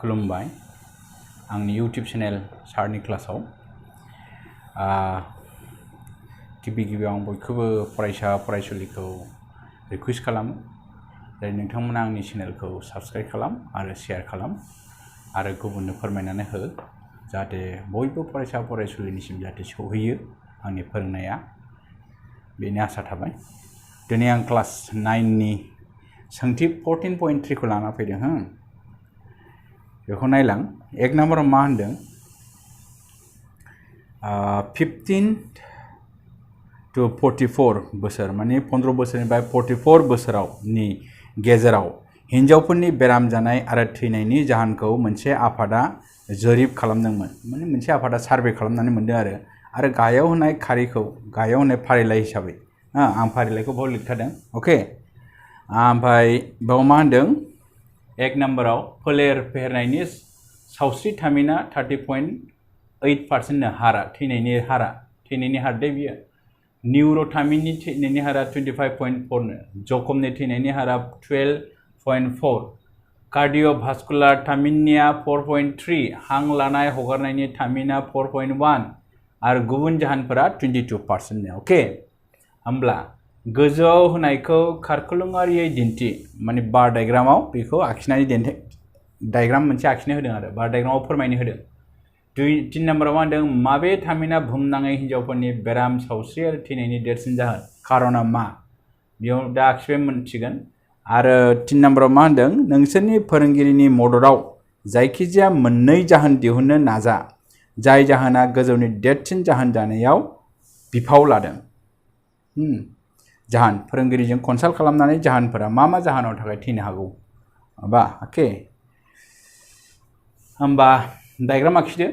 खुलुमबाय आंनि YouTube channel सारनि क्लासाव गिबि गिबियाव आं बयखौबो फरायसा फरायसुलिखौ रिक्वेस्ट खालामो जाय नोंथांमोना आंनि चेनेलखौ साबस्क्राइब खालाम आरो शेयार खालाम आरो गुबुननो फोरमायनानै हो जाहाथे बयबो फरायसा फरायसुलिनिसिम जाहाथे सौहैयो आंनि फोरोंनाया बेनि आसा थाबाय दिनै आं क्लास 9 नि सोंथि 14.3 खौ लाना फैदों हो बेखौ नायलां एक नम्बराव मा होनदों 15 to 44 बोसोर माने 15 बोसोरनिफ्राय 44 बोसोरावनि गेजेराव हिन्जावफोरनि बेराम जानाय आरो थैनायनि जाहोनखौ मोनसे आफादा जरिब खालामदोंमोन माने मोनसे आफादा सार्भे खालामनानै मोनदों आरो गाहायाव होनाय खारिखौ गाहायाव होनाय फारिलाइ हिसाबै आं फारिलाइखौ बाव लिरखादों अके ओमफ्राय बाव मा होनदों एक नम्बराव फोलेर फेहेरनायनि सावस्रि थामिना 30.8% हारा थैनायनि हार दे बियो निउर'थामिननि थैनायनि हारा 25.4 जखमनि थैनायनि हारा 12.4 कार्डिय'भास्कुलार थामिननिया 4.3 हां लानाय हगारनायनि थामिना 4.1 आरो गुबुन जाहोनफोरा 22% अके होमब्ला गोजौआव होनायखौ खारखुलुङारियै दिन्थि माने बार डायग्रामाव बेखौ आखिनानै दिन्थि डायग्राम मोनसे आखिनो होदों आरो बार डायग्रामाव फोरमायनो होदों 3 नम्बराव मा होनदों माबे थामिना बुहुमनाङै हिन्जावफोरनि बेराम सावस्रि आरो थैनायनि देरसिन जाहोन खारना मा बेयाव दा आखिबाय मोनसिगोन आरो 3 नम्बराव मा होनदों नोंसोरनि फोरोंगिरिनि मददाव जायखिजाया मोननै जाहोन दिहुननो नाजा जाय जाहोना गोजौनि देरसिन जाहोन जानायाव बिफाव लादों जाहोन फोरोंगिरिजों कनसाल्ट खालामनानै जाहोनफोरा मा जाहोनाव थाखाय थैनो हागौ बा अके होमबा डायग्राम आखिदो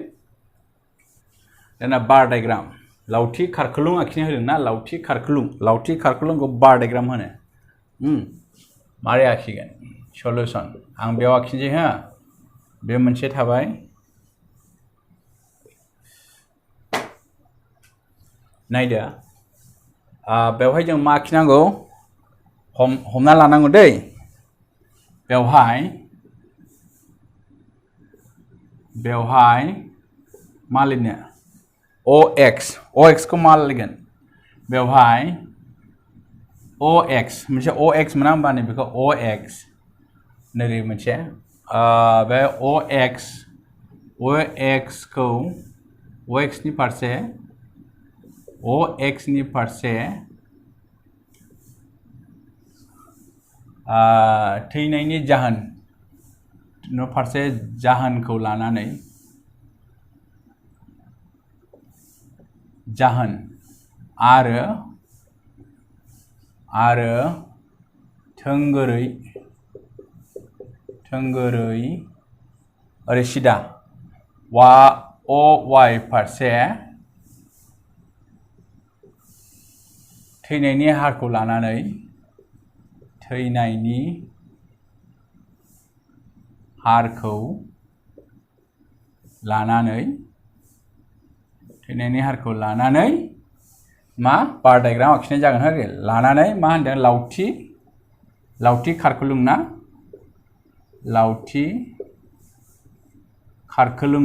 दाना बार डायग्राम लावथि खारखुलुं आखिनो होदों ना लावथि खारखुलुंखौ बार डायग्राम होनो मारै आखिगोन सल्युशन आं बेयाव आखिनोसै हो बे मोनसे थाबाय नायदो बेवहाय जों मा आखिनांगौ हमना लानांगौ दै बेवहाय मा लिरनो OX खौ मा लिरगोन बेवहाय OX मोनसे OX मोना होमबा नै बेखौ OX नैबे मोनसे बे OX खौ OX नि फारसे थैनायनि जाहोन फारसे जाहोनखौ लानानै जाहोन आरो थोंगोरै ओरै सिदा OY फारसे थैनायनि हारखौ लानानै थैनायनि हारखौ लानानै मा बार डायग्राम आखिनाय जागोन हो लानानै मा होनदों लावथि खारखुलुं ना लावथि खारखुलुं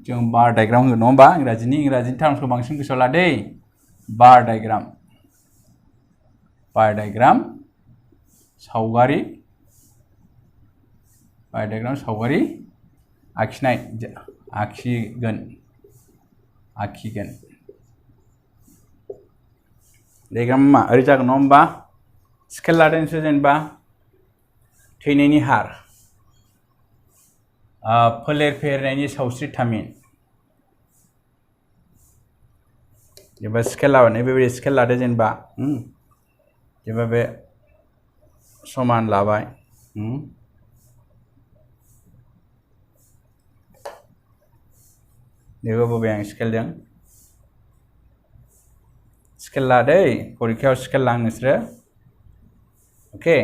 जों बार डायग्राम होगोन नङा होमबा इंराजिनि टार्मसखौ बांसिन गोसोआव ला दै बार डायग्राम सावगारि आखिगोन डायग्राम मा ओरै जागोन नङा होमबा स्केल लादोंसो जेनेबा थैनायनि हार फोलेर फेहेरनायनि सावस्रि थामिन जेनेबा स्केल लाबाय बेबायदि स्केल लादो जेनेबा बे समान लाबाय बेबो बबे आं स्केल लादै परिखायाव स्केल लां नोंसोरो अके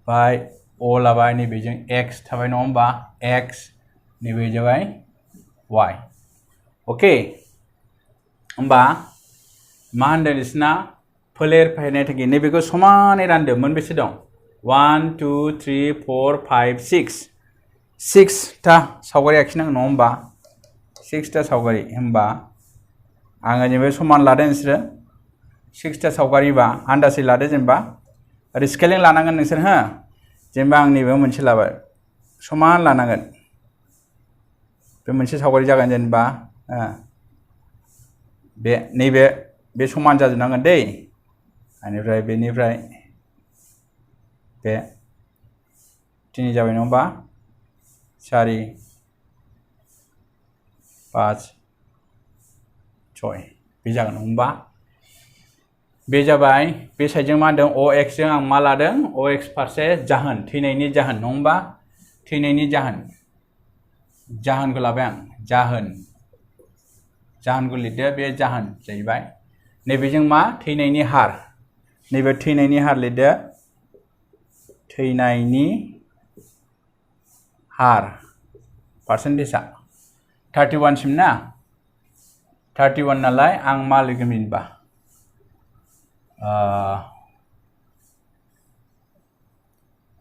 बाय O लाबाय नैबेजों X थाबाय नङा होमबा X नैबे जाबाय Y अके होमबा मा होनदों नोंसिना फोलेर फेहेरनाय थांखि नैबेखौ समानै रानदो मोनबेसे दं 1 2 3 4 5 6 ता सावगारि आखिनांगौ नङा होमबा 6 ता सावगारि होमबा आङो नैबे समान लादों नोंसोरो 6 ता सावगारिबा आन्दाजै लादो जेनेबा ओरै स्केलिं लानांगोन नोंसोर हो जेनेबा आं नैबे मोनसे लाबाय समान लानांगोन बे मोनसे सावगारि जागोन जेनेबा बे समान जाजोबनांगोन दै बेनिफ्राय बेनिफ्राय बे 3 जाबाय नङा होमबा 4 5 6 बे जागोन होमबा बे जाबाय बे साइडजों मा होनदों OX जों आं मा लादों OX फारसे जाहोन थैनायनि जाहोन नङा होमबा थैनायनि जाहोनखौ लाबाय आं जाहोनखौ लिरदो बे जाहोन जाहैबाय नैबेजों मा थैनायनि हार नैबे थैनायनि हार लिरदो थैनायनि हार पार्सेन्टेजआ 31 सिम ना 31 नालाय आं मा लिरगोन होनबा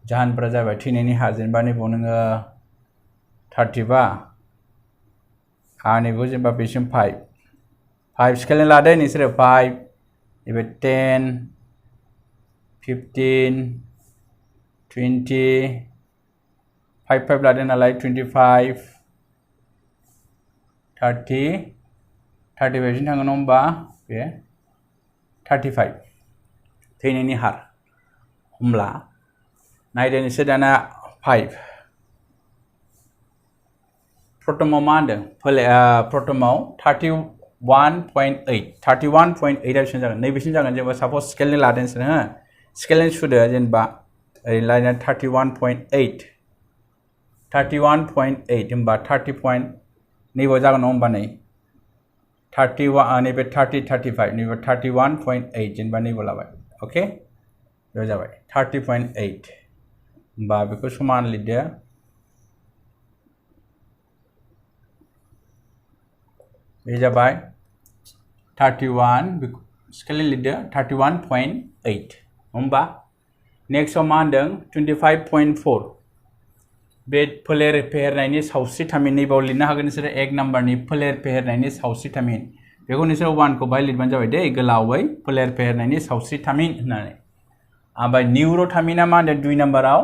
जाहोनफोरा जाबाय थैनायनि हार जेनेबा नैबाव नोङो 35 नैबेखौ जेनेबा बेसिम 5 स्केलिं लादो नोंसोरो 5 नैबे 10 15 20 5 लादो नालाय 25 30 35 सिम थाङो नङा होमबा बे 35 थैनायनि हार होमब्ला नायदो नोंसोर दाना 5 प्रथमाव मा होनदों प्रथमाव 31.8 31.8 जागोन नैबेसिम जागोन जेनेबा सापज स्केलनि लादों नोंसोर हो स्केलनि सुदो जेनेबा ओरै लायना 31.8 होमबा 30 पॉइंट नैबाव जागोन नङा होमबा नै 31 नैबे 30 35 नैबे 31.8 जेनेबा नैबाव लाबाय अके बे जाबाय 30.8 होमबा बेखौ समान लिरदो बे जाबाय 31 स्केलिं लिरदो 31.8 होमबा नेक्स्टआव मा होनदों 25.4 बे फोलेर फेहेरनायनि सावस्रि थामिन नैबाव लिरनो हागोन नोंसोरो 1 नाम्बारनि फोलेर फेहेरनायनि सावस्रि थामिन बेखौ नोंसोरो 1 खौ बाहाय लिरबानो जाबाय दै गोलावै फोलेर फेहेरनायनि सावस्रि थामिन होननानै ओमफ्राय निउर'थामिना मा होनदों 2 नाम्बाराव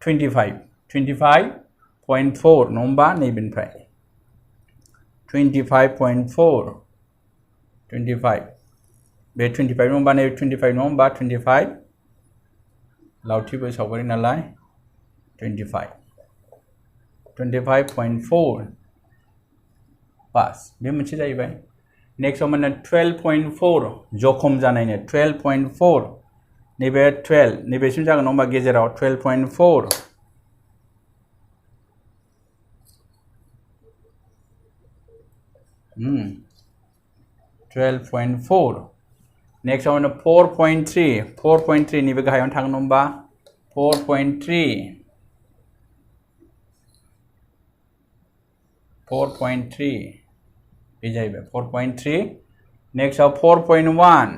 25.4 नङा होमबा नैबेनिफ्राय 25.4 25 बे 25 नङा नै 25 नङा होमबा 25 लावथिबो सावगारि नालाय 25.4 पास बे मोनसे जाहैबाय नेक्स्टआव मोननो 12.4 जखम जानायनो 12.4 नैबे 12 नैबेसिम जागोन नङा होमबा गेजेराव 12.4 12.4 नेक्स्टआव मोननो 4.3 नैबे गाहायावनो थागोन नङा होमबा 4.3 बे जाहैबाय 4.3 नेक्स्टआव 4.1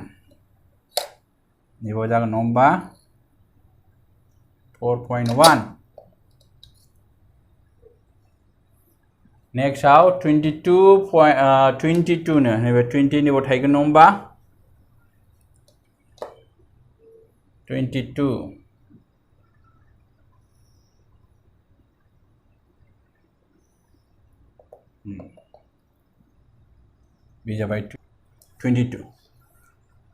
नैबाव जागोन नङा होमबा 4.1 नेक्स्टआव 22 नो नैबे 20 नैबाव थाहैगोन नङा होमबा 22 बे जाबाय 22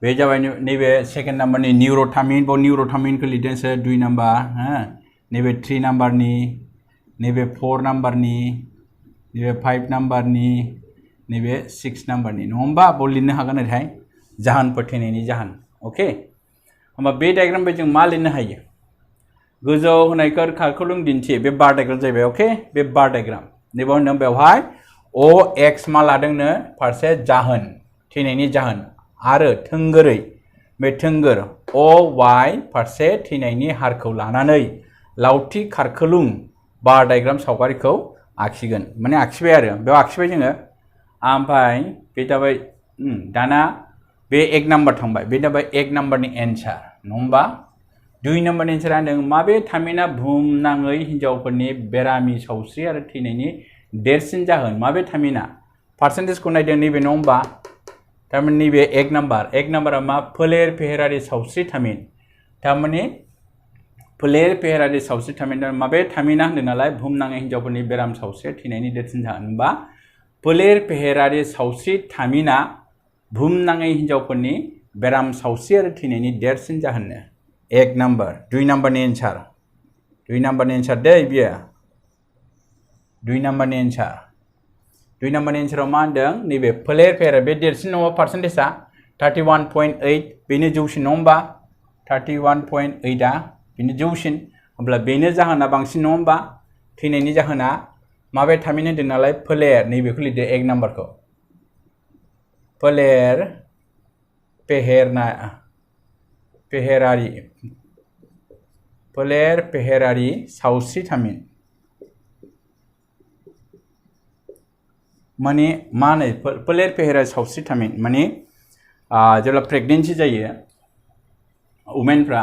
बे जाबाय नैबे सेकेंड नाम्बारनि निउर'थामिन बाव निउर'थामिनखौ लिरदोंसो 2 नाम्बार हो नैबे 3 नाम्बारनि नैबे 4 नाम्बारनि नैबे 5 नाम्बारनि नैबे 6 नाम्बारनि नङा होमबा बाव लिरनो हागोन ओरैहाय जाहोन फोथैनायनि जाहोन अके होमबा बे डायग्राम बायदि जों मा लिरनो हायो गोजौ होनायखौ खारखोलुं दिन्थि बे बार डायग्राम जाहैबाय अके बे बार डायग्राम नैबाव होनदों बेवहाय OX मा लादोंनो फारसे जाहोन थैनायनि जाहोन आरो थोंगोरै बे थोंगोर OY फारसे थैनायनि हारखौ लानानै लावथि खारखोलुं बार डायग्राम सावगारिखौ आखिगोन माने आखिबाय आरो बेयाव आखिबाय जोङो ओमफ्राय बे जाबाय दाना बे 1 नाम्बार थांबाय बे जाबाय 1 नाम्बारनि एन्सार नङा होमबा 2 नाम्बारनि एन्सारा होनदों माबे थामिना बुहुमनाङै हिनजावफोरनि बेरामि सावस्रि आरो थैनायनि देरसिन जाहोन माबे थामिना पार्सेन्टेजखौ नायदों नैबे नङा होमबा थारमाने नैबे 1 नाम्बारा मा फोलेर फेहेरारि सावस्रि थामिन थारमाने फोलेर फेहेरारि सावस्रि थामिन माबे थामिना होनदों नालाय बुहुमनाङै हिनजावफोरनि बेराम सावस्रि थैनायनि देरसिन जाहोन होनबा फोलेर फेहेरारि सावस्रि थामिना बुहुमनाङै हिनजावफोरनि बेराम सावस्रि आरो थैनायनि देरसिन जाहोननो 1 नाम्बार 2 नाम्बारनि एन्सार 2 नाम्बारनि एन्सार दै बियो 2 नाम्बारनि एन्सार 2 नाम्बारनि एन्साराव मा होनदों नैबे फोलेर फेहेरारि बे देरसिन नङा पार्सेन्टेजआ 31.8 बेनो जौसिन नङा होमबा 31.8 आ बेनो जौसिन होमब्ला बेनो जाहोना बांसिन नङा होमबा थैनायनि जाहोना माबे थामिन होनदों नालाय फोलेर नैबेखौ लिरदो 1 नाम्बारखौ फोलेर फेहेरारि सावस्रि थामिन माने मा होनो फोलेर फेहेरारि सावस्रि थामिन माने जेब्ला प्रेगनेन्सि जायो वुमेनफ्रा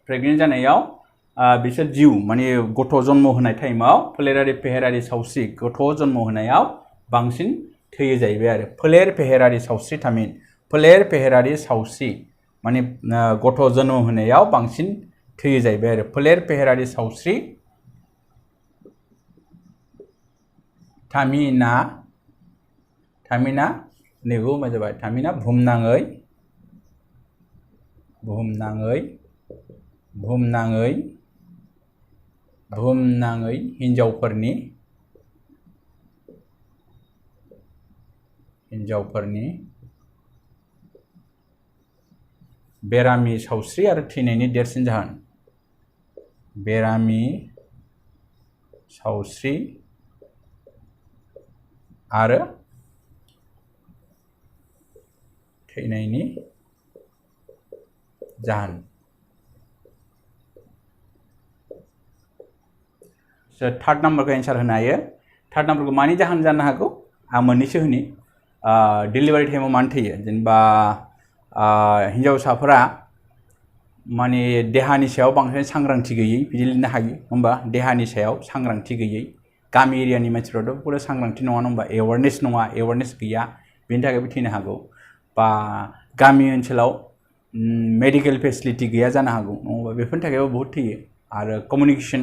प्रेगनेन्ट जानायाव बिसोर जिउ माने गथ' जन्म होनाय टाइमाव फोलेरारि फेहेरारि सावस्रि गथ' जन्म होनायाव बांसिन थैयो जाहैबाय आरो फोलेर फेहेरारि सावस्रि थामिन फोलेर फेहेरारि सावस्रि माने गथ' जन्म होनायाव बांसिन थैयो जाहैबाय आरो फोलेर फेहेरारि सावस्रि थामिना नैबेखौ मा जाबाय थामिना बुहुमनाङै हिनजावफोरनि बेरामि सावस्रि आरो थैनायनि देरसिन जाहोन बेरामि सावस्रि आरो थैनायनि जाहोन थार्ड नाम्बारखौ एन्सार होनो हायो थार्ड नाम्बारखौ मानि जाहोन जानो हागौ आं मोननैसो होनि डिलिभारि टाइमाव मानो थैयो जेनेबा हिनजावसाफोरा माने देहानि सायाव बांसिन सांग्रांथि गैयै बिदि लिरनो हायो होमबा देहानि सायाव सांग्रांथि गैयै गामि एरियानि मानसिफ्राथ' पुरा सांग्रांथि नङा होमबा एवारनेस गैया बेनि थाखायबो थैनो हागौ बा गामि ओनसोलाव मेडिकेल फेसिलिटि गैया जानो हागौ नङाबा बेफोरनि थाखायबो बहुत थैयो आरो कमिउनिकेसन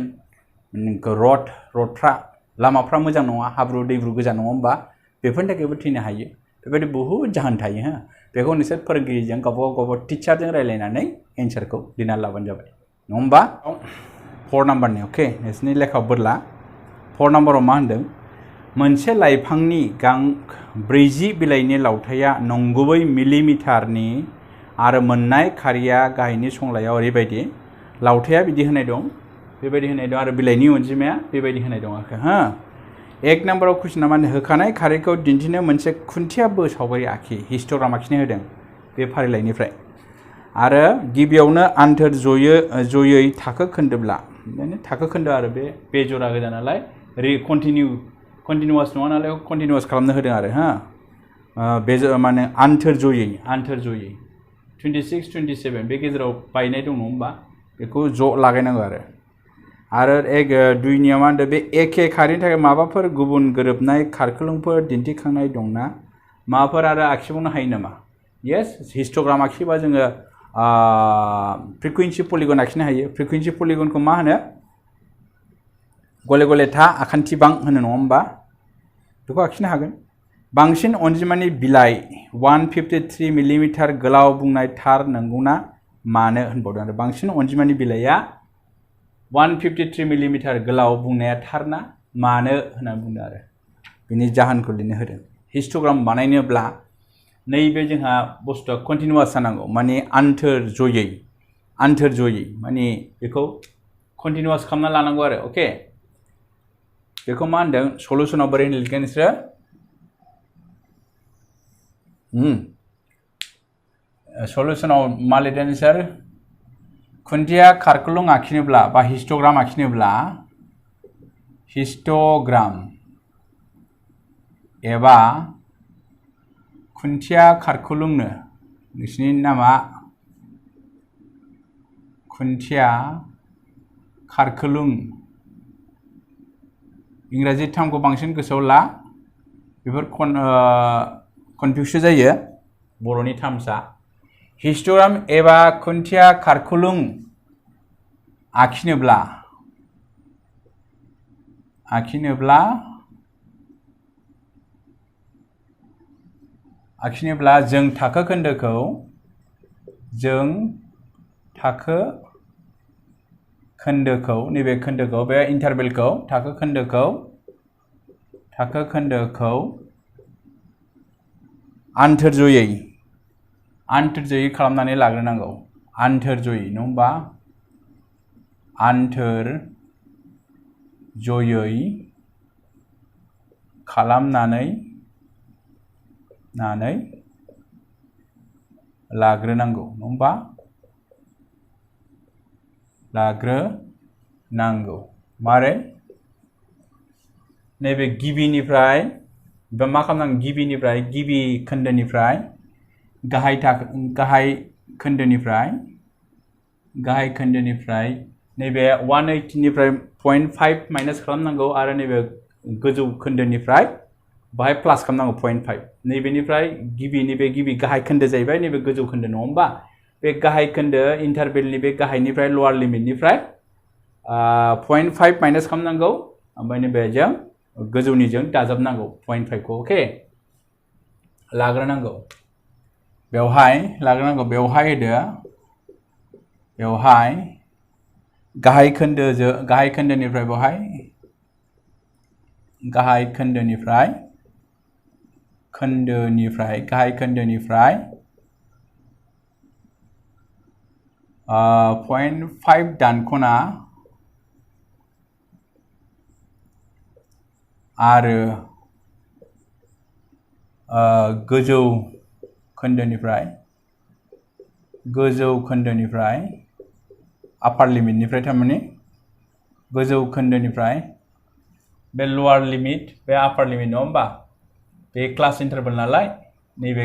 रडफ्रा लामाफ्रा मोजां नङा हाब्रु दैब्रु गोजा नङा होमबा बेफोरनि थाखायबो थैनो हायो बेबायदि बहुत जाहोन थायो हो बेखौ नोंसोर फोरोंगिरिजों गावबा टिचारजों रायलायनानै एन्सारखौ लिरना लाबानो जाबाय नङा होमबा 4 नाम्बारनि अके नोंसोरनि लेखायाव बोरला 4 नाम्बाराव मा होनदों मोनसे लाइफांनि गां 40 बिलाइनि लावथाइया नंगुबै मिलिमिटारनि आरो मोननाय खारिया गाहायनि संलायाव ओरैबायदि लावथाइया बिदि होनाय दं बेबायदि होनाय दं आरो बिलाइनि अनजिमाया बेबायदि होनाय दं आरो हो 1 नाम्बाराव कुइसना मा होखानाय खारिखौ दिन्थिनो मोनसे खुन्थिया सावगारि आखि हिस्ट'ग्राम आखिनो होदों बे फारिलाइनिफ्राय आरो गिबियावनो आन्थोर जयै थाखो खोन्दोब्ला माने थाखो खोन्दो आरो बे जरा गोजा नालाय कन्टिनिउवास नङा नालाय कन्टिनिउवास खालामनो होदों आरो हा बे माने आन्थोर जयै 26 27 बे गेजेराव बायनाय दं नङा होमबा बेखौ ज' लागायनांगौ आरो दुइनिया मा होनदों बे एखे खारिनि थाखाय माबाफोर गुबुन गोरोबनाय खारखोलोंफोर दिन्थिखांनाय दंना माबाफोर आरो आखिबावनो हायो नामा येस हिस्ट'ग्राम आखिबा जोङो फ्रिकुवेन्सि पलिगन आखिनो हायो फ्रिकुवेन्सि पलिगनखौ मा होनो गले गले था आखान्थिबां होनो नङा होमबा बेखौ आखिनो हागोन बांसिन अनजिमानि बिलाइ 153 मिलिमिटार गोलाव बुंनाय थार नंगौना मानो होनबावदों आरो बांसिन अनजिमानि बिलाइया 153 मिलिमिटार गोलाव बुंनाया थारना मानो होननानै बुंदों आरो बिनि जाहोनखौ लिरनो होदों हिस्ट'ग्राम बानायनोब्ला नैबे जोंहा बुस्थुआ कन्टिनिउवास जानांगौ माने आन्थोर जयै माने बेखौ कन्टिनिउवास खालामना लानांगौ आरो अके बेखौ मा होनदों सलुसनाव बोरै लिरगोन नोंसोरो सलुसनाव मा लिरदों नोंसोर खुन्थिया खारखोलों आखिनोब्ला बा हिस्ट'ग्राम आखिनोब्ला हिस्ट'ग्राम एबा खुन्थिया खारखुलुंनो नोंसिनि नामा खुन्थिया खारखुलुं इंराजि टार्मखौ बांसिन गोसोआव ला बेफोर कनफ्यूज जायो बर'नि टार्मसा हिस्टोग्राम एबा खुन्थिया खारखुलुं आखिनोब्ला जों थाखो खोन्दोखौ नैबे खोन्दोखौ बे इन्टारभेलखौ थाखो खोन्दोखौ आन्थोरजयै खालामनानै लाग्रोनांगौ आन्थोरजयै नङा होमबा आन्थोरजयै खालामनानै लाग्रोनांगौ नङा होमबा लाग्रोनांगौ मारै नैबे गिबिनिफ्राय बा मा खालामनांगौ गिबि खोन्दोनिफ्राय गाहाय खोन्दोनिफ्राय नैबे 180 निफ्राय 0.5 माइनास खालामनांगौ आरो नैबे गोजौ खोन्दोनिफ्राय बाहाय प्लास खालामनांगौ 0.5 नैबेनिफ्राय गिबि गाहाय खोन्दो जाहैबाय नैबे गोजौ खोन्दो नङा होमबा बे गाहाय खोन्दो इन्टारभेलनि बे गाहायनिफ्राय लवार लिमिटनिफ्राय 0.5 माइनास खालामनांगौ ओमफ्राय नैबेजों गोजौनिजों दाजाबनांगौ 0.5 खौ अके लाग्रोनांगौ बेवहाय होदो बेवहाय गाहाय खोन्दोनिफ्राय बेवहाय गाहाय खोन्दोनिफ्राय 0.5 दानख'ना आरो गोजौ खोन्दोनिफ्राय आपार लिमिटनिफ्राय थारमाने गोजौ खोन्दोनिफ्राय बे लवार लिमिट बे आपार लिमिट नङा होमबा बे क्लास इन्टारभेल नालाय नैबे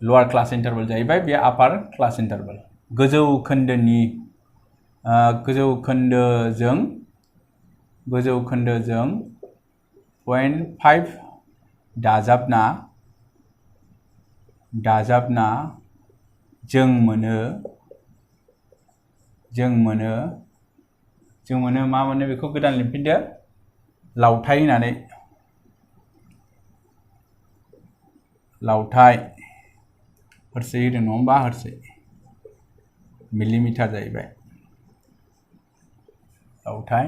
लवार क्लास इन्टारभेल जाहैबाय बे आपार क्लास इन्टारभेल गोजौ खोन्दोजों 0.5 दाजाबना जों मोनो मा मोनो बेखौ गोदान लिरफिनदो लावथाइ होननानै हरसे होदों नङा होमबा हरसे मिलिमिटार जाहैबाय लावथाइ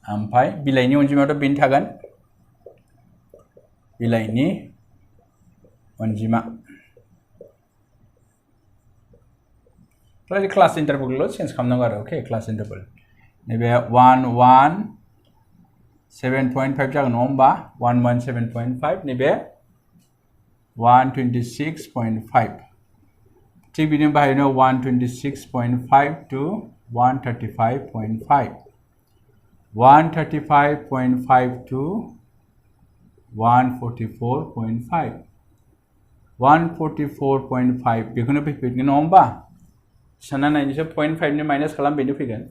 ओमफ्राय बिलाइनि अनजिमायाथ' बेनो थागोन बिलाइनि अनजिमा क्लास इन्टारभेलखौल' चेन्ज खालामनांगौ आरो अके क्लास इन्टारभेल नैबे 117.5 जागोन नङा होमबा 117.5 नैबे 126.5 थिग बिदिनो बाहायनो 126.5 to 135.5 135.5 to 144.5 144.5 बेखौनो फैगोन नङा होमबा सानना नायनोसै 0.5 नि माइनास खालाम बेनो फैगोन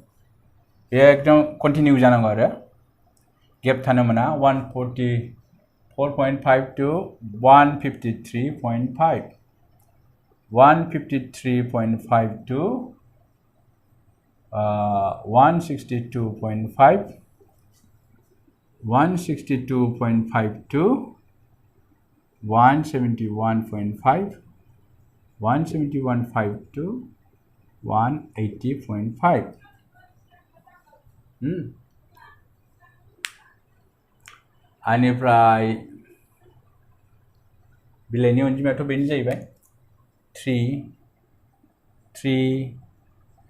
बे एकदम कन्टिनिउ जानांगौ आरो गेप थानो Mona 144.5 to 153.5 153.5 to 162.5 162.5 to 171.5 171.5 to 180.5 आनिफ्राय बिलाइनि अनजिमायाथ' बेनो जाहैबाय 3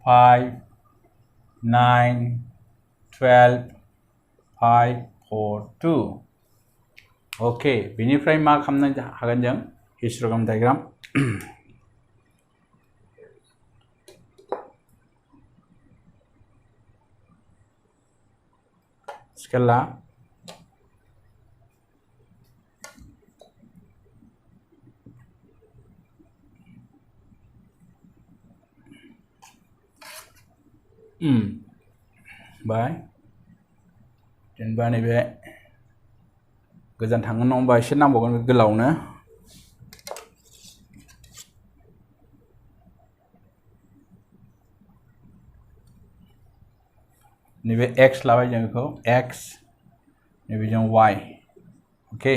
5 9 12 5 4 2 अके बेनिफ्राय मा खालामनो हागोन जों हिस्टोग्राम डायग्राम स्केला बाय जेनेबा नैबे गोजान थांनो नङा होमबा एसे नांबावगोन गोलावनो नैबे x लाबाय जों बेखौ x नैबे जों y अके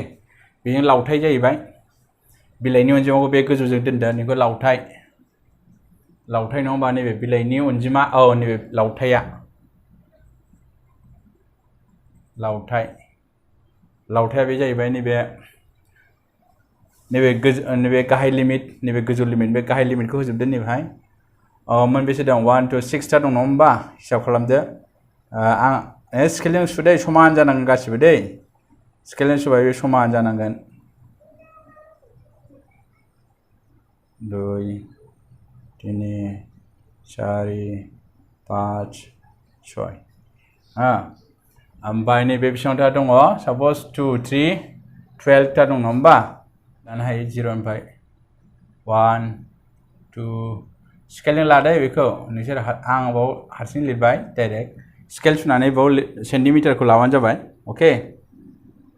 बेजों लावथाय जाहैबाय बिलाइनि अनजिमाखौ बे गोजौजों दोनदो नैबे लावथाय नङा होमबा नैबे बिलाइनि अनजिमा नैबे लावथाया बे जाहैबाय नैबे गाहाय लिमिट नैबे गोजौ लिमिट बे गाहाय लिमिटखौ होजोबदो नैबेहाय मोनबेसे दं 1 2 6 टा दं नङा होमबा हिसाब खालामदो आं स्केलजों सुदे समान जानांगोन गासिबो दै स्केलजों सुबा बे समान जानांगोन 2 3 4 5 6 ओमफ्राय नैबे बेसेबांथा दङ साप'ज 2 3 12 टा दं नङा होमबा दानो हायो 0 निफ्राय 1 2 स्केलजों लादो बेखौ नोंसोर आं बाव हारसिं लिरबाय डाइरेक्ट स्केल सुनानै बाव सेन्टिमिटारखौ लाबानो जाबाय अके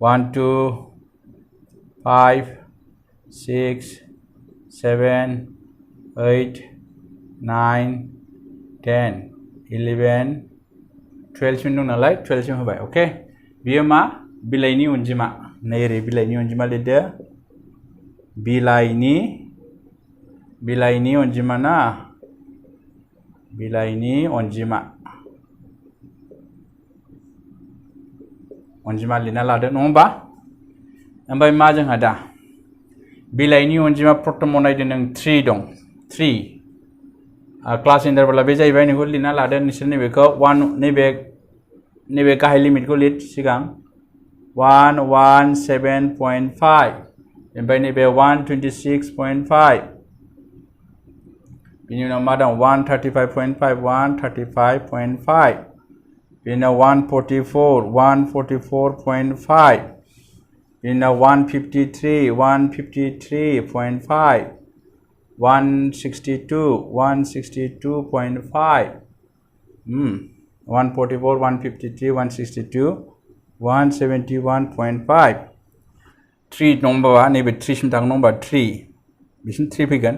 1 2 5 6 7 8 9 10 11 12 सिम दं नालाय 12 सिम होबाय अके बियो मा बिलाइनि अनजिमा नै ओरै बिलाइनि अनजिमा लिरदो बिलाइनि अनजिमा ना बिलाइनि अनजिमा लिरना लादो नङा होमबा ओमफ्राय मा जोंहा दा बिलाइनि अनजिमा प्रथमाव नायदो नों 3 दं 3 क्लास इन्टारभाला बे जाहैबाय नोंखौ लिरना लादो नोंसोर नैबेखौ 1 नैबे गाहाय लिमिटखौ लिर सिगां 117.5 ओमफ्राय नैबे 126.5 बिनि उनाव मा दं 135.5 135.5 बिनि उनाव 144 144.5 बिनि उनाव 153 153.5 162 162.5 144 153 162 171.5 3 नम्बरा नैबे 3 सिम थांनो नम्बर 3 बिसिम 3 फैगोन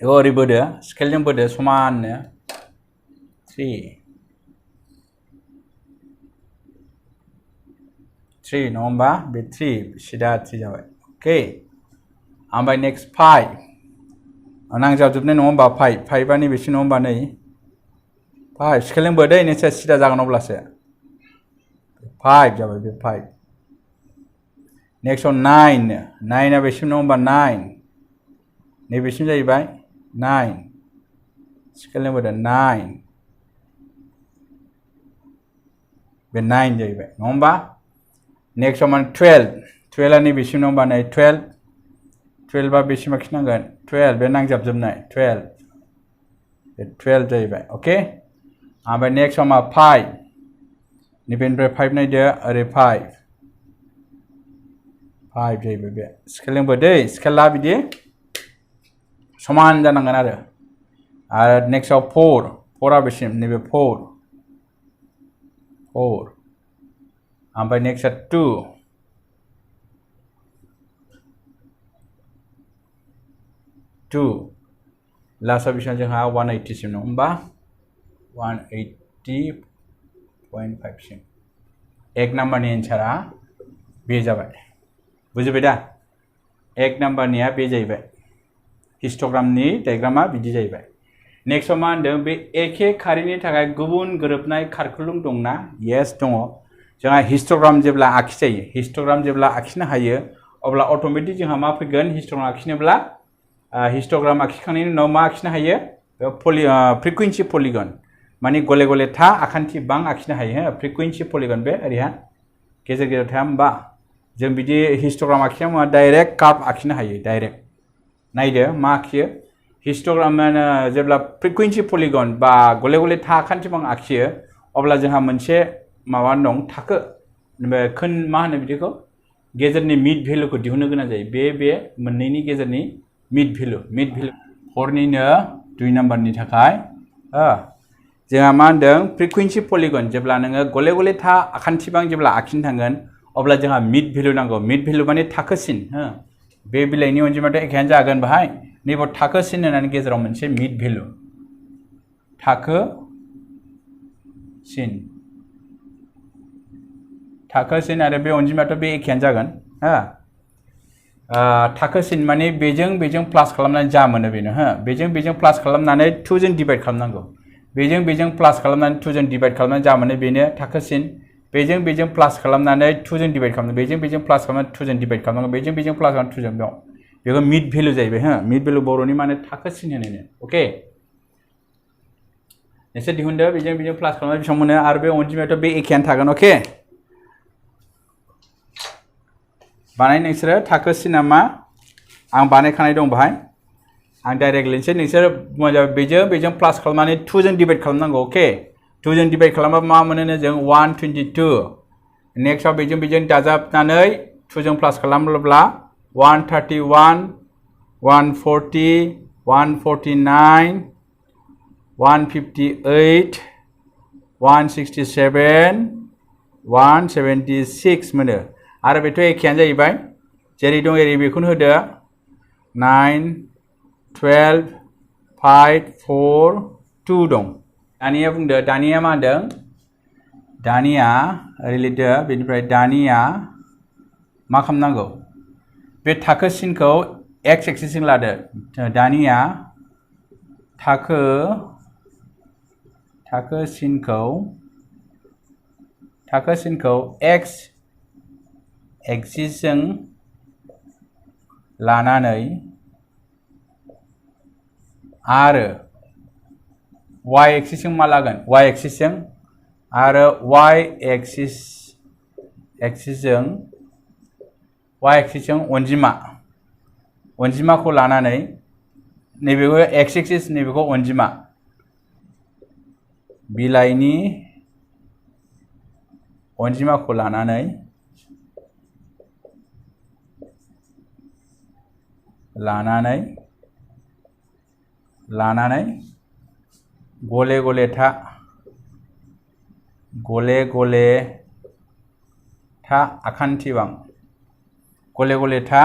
ओरै बोदो स्केलजों बोदो समाननो 3 नङा होमबा बे 3 सिदा 3 जाबाय अके ओमफ्राय नेक्स्ट 5 नांजाबजोबनाय नङा होमबा 5 आ नैबेसिम नङा होमबा नै 5 स्केलजों बोदो नोंसोर सिदा जागोन अब्लासो 5 जाबाय बे 5 नेक्स्टआव 9 आ बेसिम नङा होमबा 9 नैबेसिम जाहैबाय 9 स्केलजों बोदो 9 बे 9 जाहैबाय नङा होमबा नेक्स्टआव माने 12 आ नैबेसिम नङा होमबा नै 12 आ बेसिम आखिनांगोन 12 बे नांजाबजोबनाय 12 बे 12 जाहैबाय अके ओमफ्राय नेक्स्टआव मा 5 नैबेनिफ्राय 5 नायदो ओरै 5 जाहैबाय बे स्केलजों बोदो स्केल ला बिदि समान जानांगोन आरो नेक्स्टआव 4 आ बेसिम नैबे 4 ओमफ्राय नेक्स्टआ 2 लास्टआव बेसेबां जोंहा 180 सिम नङा होमबा 180.5 सिम 1 नाम्बारनि एन्सारा बे जाबाय बुजिबाय दा 1 नाम्बारनिया बे जाहैबाय हिस्ट'ग्रामनि डायग्रामा बिदि जाहैबाय नेक्स्टआव मा होनदों बे एखे खारिनि थाखाय गुबुन गोरोबनाय खारखुलुम दंना येस दङ जोंहा हिस्ट'ग्राम जेब्ला आखिनो हायो अब्ला अट'मेटिक जोंहा मा फैगोन हिस्ट'ग्राम आखिनोब्ला हिस्ट'ग्राम आखिखांनायनि उनाव मा आखिनो हायो फ्रिकुवेन्सि पलिगन माने गले गले था आखान्थि बां आखिनो हायो फ्रिकुवेन्सि पलिगन बे ओरैहा गेजेर थाया होमबा जों बिदि हिस्ट'ग्राम आखिनायाव डाइरेक्ट कार्भ आखिनो हायो डाइरेक्ट नायदो मा आखियो हिस्ट'ग्राम जेब्ला फ्रिकुवेन्सि पलिगन बा गले गले था आखान्थि बां आखियो अब्ला जोंहा मोनसे माबा दं थाखो मा होनो बिदिखौ गेजेरनि मिड भेलुखौ दिहुननो गोनां जायो बे मोननैनि गेजेरनि मिड भेलु 4निनो 2 नाम्बारनि थाखाय जोंहा मा होनदों फ्रिकुवेन्सि पलिगन जेब्ला नोङो गले गले था आखान्थिबां जेब्ला आखिनो थांगोन अब्ला जोंहा मिड भेलु नांगौ मिड भेलु माने थाखोसिन बे बिलाइनि अनजिमायाथ' एखेयानो जागोन बाहाय नैबे थाखोसिन होननानै गेजेराव मोनसे मिड भेलु थाखोसिन आरो बे अनजिमायाथ' बे एखेयानो जागोन थाखोसिन माने बेजों प्लास खालामनानै जा मोनो बेनो बेजों प्लास खालामनानै 2 जों डिभाइड खालामनांगौ बेजों प्लास खालामनानै 2 जों डिभाइड खालामनानै जा मोनो बेनो थाखोसिन बेजों प्लास खालामनानै 2 जों डिभाइड खालामनांगौ बेजों प्लास खालामनानै 2 जों डिभाइड खालामनांगौ बेजों प्लास खालामनानै 2 जों दं बेखौ मिड भेलु जाहैबाय मिड भेलु बर'नि माने थाखोसिन होनो अके नोंसोर दिहुनदो बेजों प्लास खालामनानै बेसेबां मोनो आरो बे अनजिमायाथ' बे एखेयानो थागोन अके बानाय नोंसोरो थाखोसिना मा आं बानायखानाय दं बाहाय आं डाइरेक्ट लिरनोसै नोंसोर बेजों प्लास खालामनानै 2 जों डिभाइड खालामनांगौ अके 2 जों डिभाइड खालामबा मा मोनो जों 122 नेक्स्टआव बेजों दाजाबनानै 2 जों प्लास खालामोब्ला 131 140 149 158 167 176 मोनो आरो बेथ' एखेयानो जाहैबाय जेरै दं एरै बेखौनो होदो 9 12 5 4 2 दं दानिया बुंदो दानिया मा होनदों दानिया ओरै लिरदो बेनिफ्राय दानिया मा खालामनांगौ बे थाखोसिनखौ x एक्सिसजों लादो दानिया थाखोसिनखौ x एक्सिसजों लानानै आरो y एक्सिसजों मा लागोन y एक्सिसजों आरो y एक्सिसजों अनजिमाखौ लानानै नैबेखौ x एक्सिस नैबेखौ अनजिमा बिलाइनि अनजिमाखौ लानानै गले गले था आखान्थिबां गले था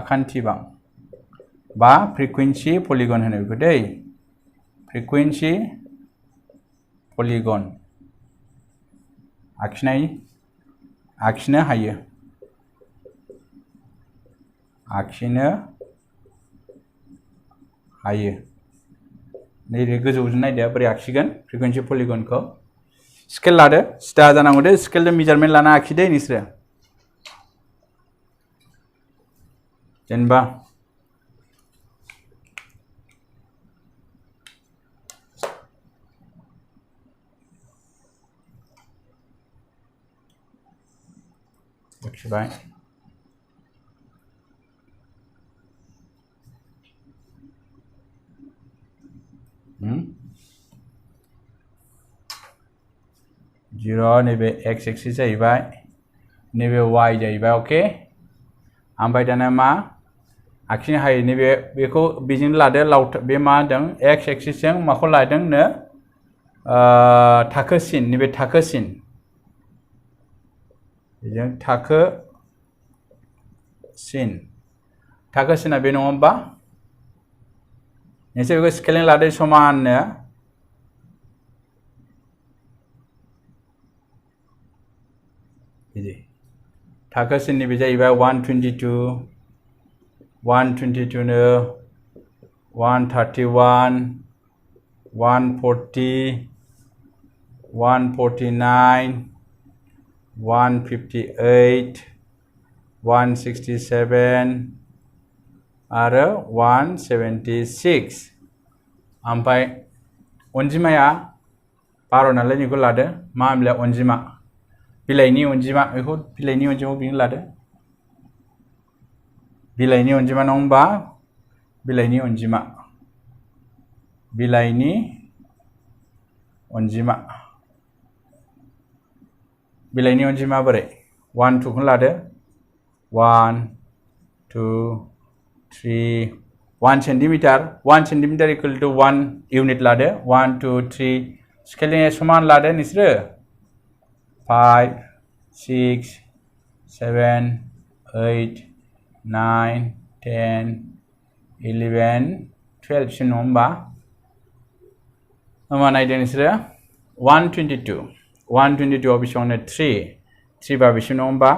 आखान्थिबां बा फ्रिकुवेन्सि पलिगन होनो बेखौ दै फ्रिकुवेन्सि पलिगन आखिनो हायो नैबे गोजौजों नायदो बोरै आखिगोन फ्रिकुवेन्सि पलिगनखौ स्केल लादो सिदा जानांगौ दे स्केलजों मेजारमेन्ट लाना आखिदो नोंसोरो जेनेबा आखिबाय जीरो नैबे x एक्सिस जाहैबाय नैबे y जाहैबाय ओके ओमफ्राय दाना मा आखिनो हायो नैबे बेखौ बेजों लादो बे मा होनदों x एक्सिसजों माखौ लादोंनो थाखोसिन नैबे थाखोसिन बेजों थाखोसिना बे नङा होमबा नोंसोर बेखौ स्केलिं लादो समाननो थाखोसिननि बे जाहैबाय 122 नो 131 140 149 158 167 आरो 176 ओमफ्राय अनजिमाया 12 नालाय बेखौ लादो मा होनब्ला अनजिमा बिलाइनि अनजिमा बेखौ बिलाइनि अनजिमाखौ बिनो लादो बिलाइनि अनजिमा नङा होमबा बिलाइनि अनजिमा बोरै 1 2 खौनो लादो 1 2 3 1 centimeter 1 centimeter equal to 1 unit लादो 1 2 3 स्केलिंग समान लादो नोंसोरो 5 6 7 8 9 10 11 12 सिम नङा होमबा होमबा नायदो नोंसोरो 122 122 आव बेसेबांनो 3 बा बेसिम नङा होमबा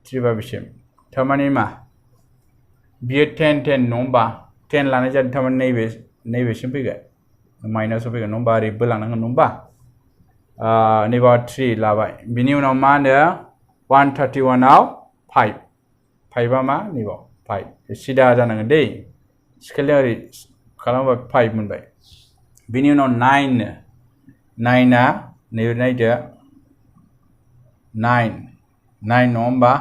3 बा बेसिम थारमाने मा बियो 10 10 नङा होमबा 10 लानाय जादों थारमाने नैबेसिम फैगोन माइनासआव फैगोन नङा होमबा ओरै बोलांनांगोन नङा होमबा नैबा 3 लाबाय बिनि उनाव मा होनो 131 आव 5 5 आ मा नैबाव 5 सिदा जानांगोन दै स्केलजों ओरै खालामोबा 5 मोनबाय बिनि उनाव 9 9 आ नैबे नायदो 9 नङा होमबा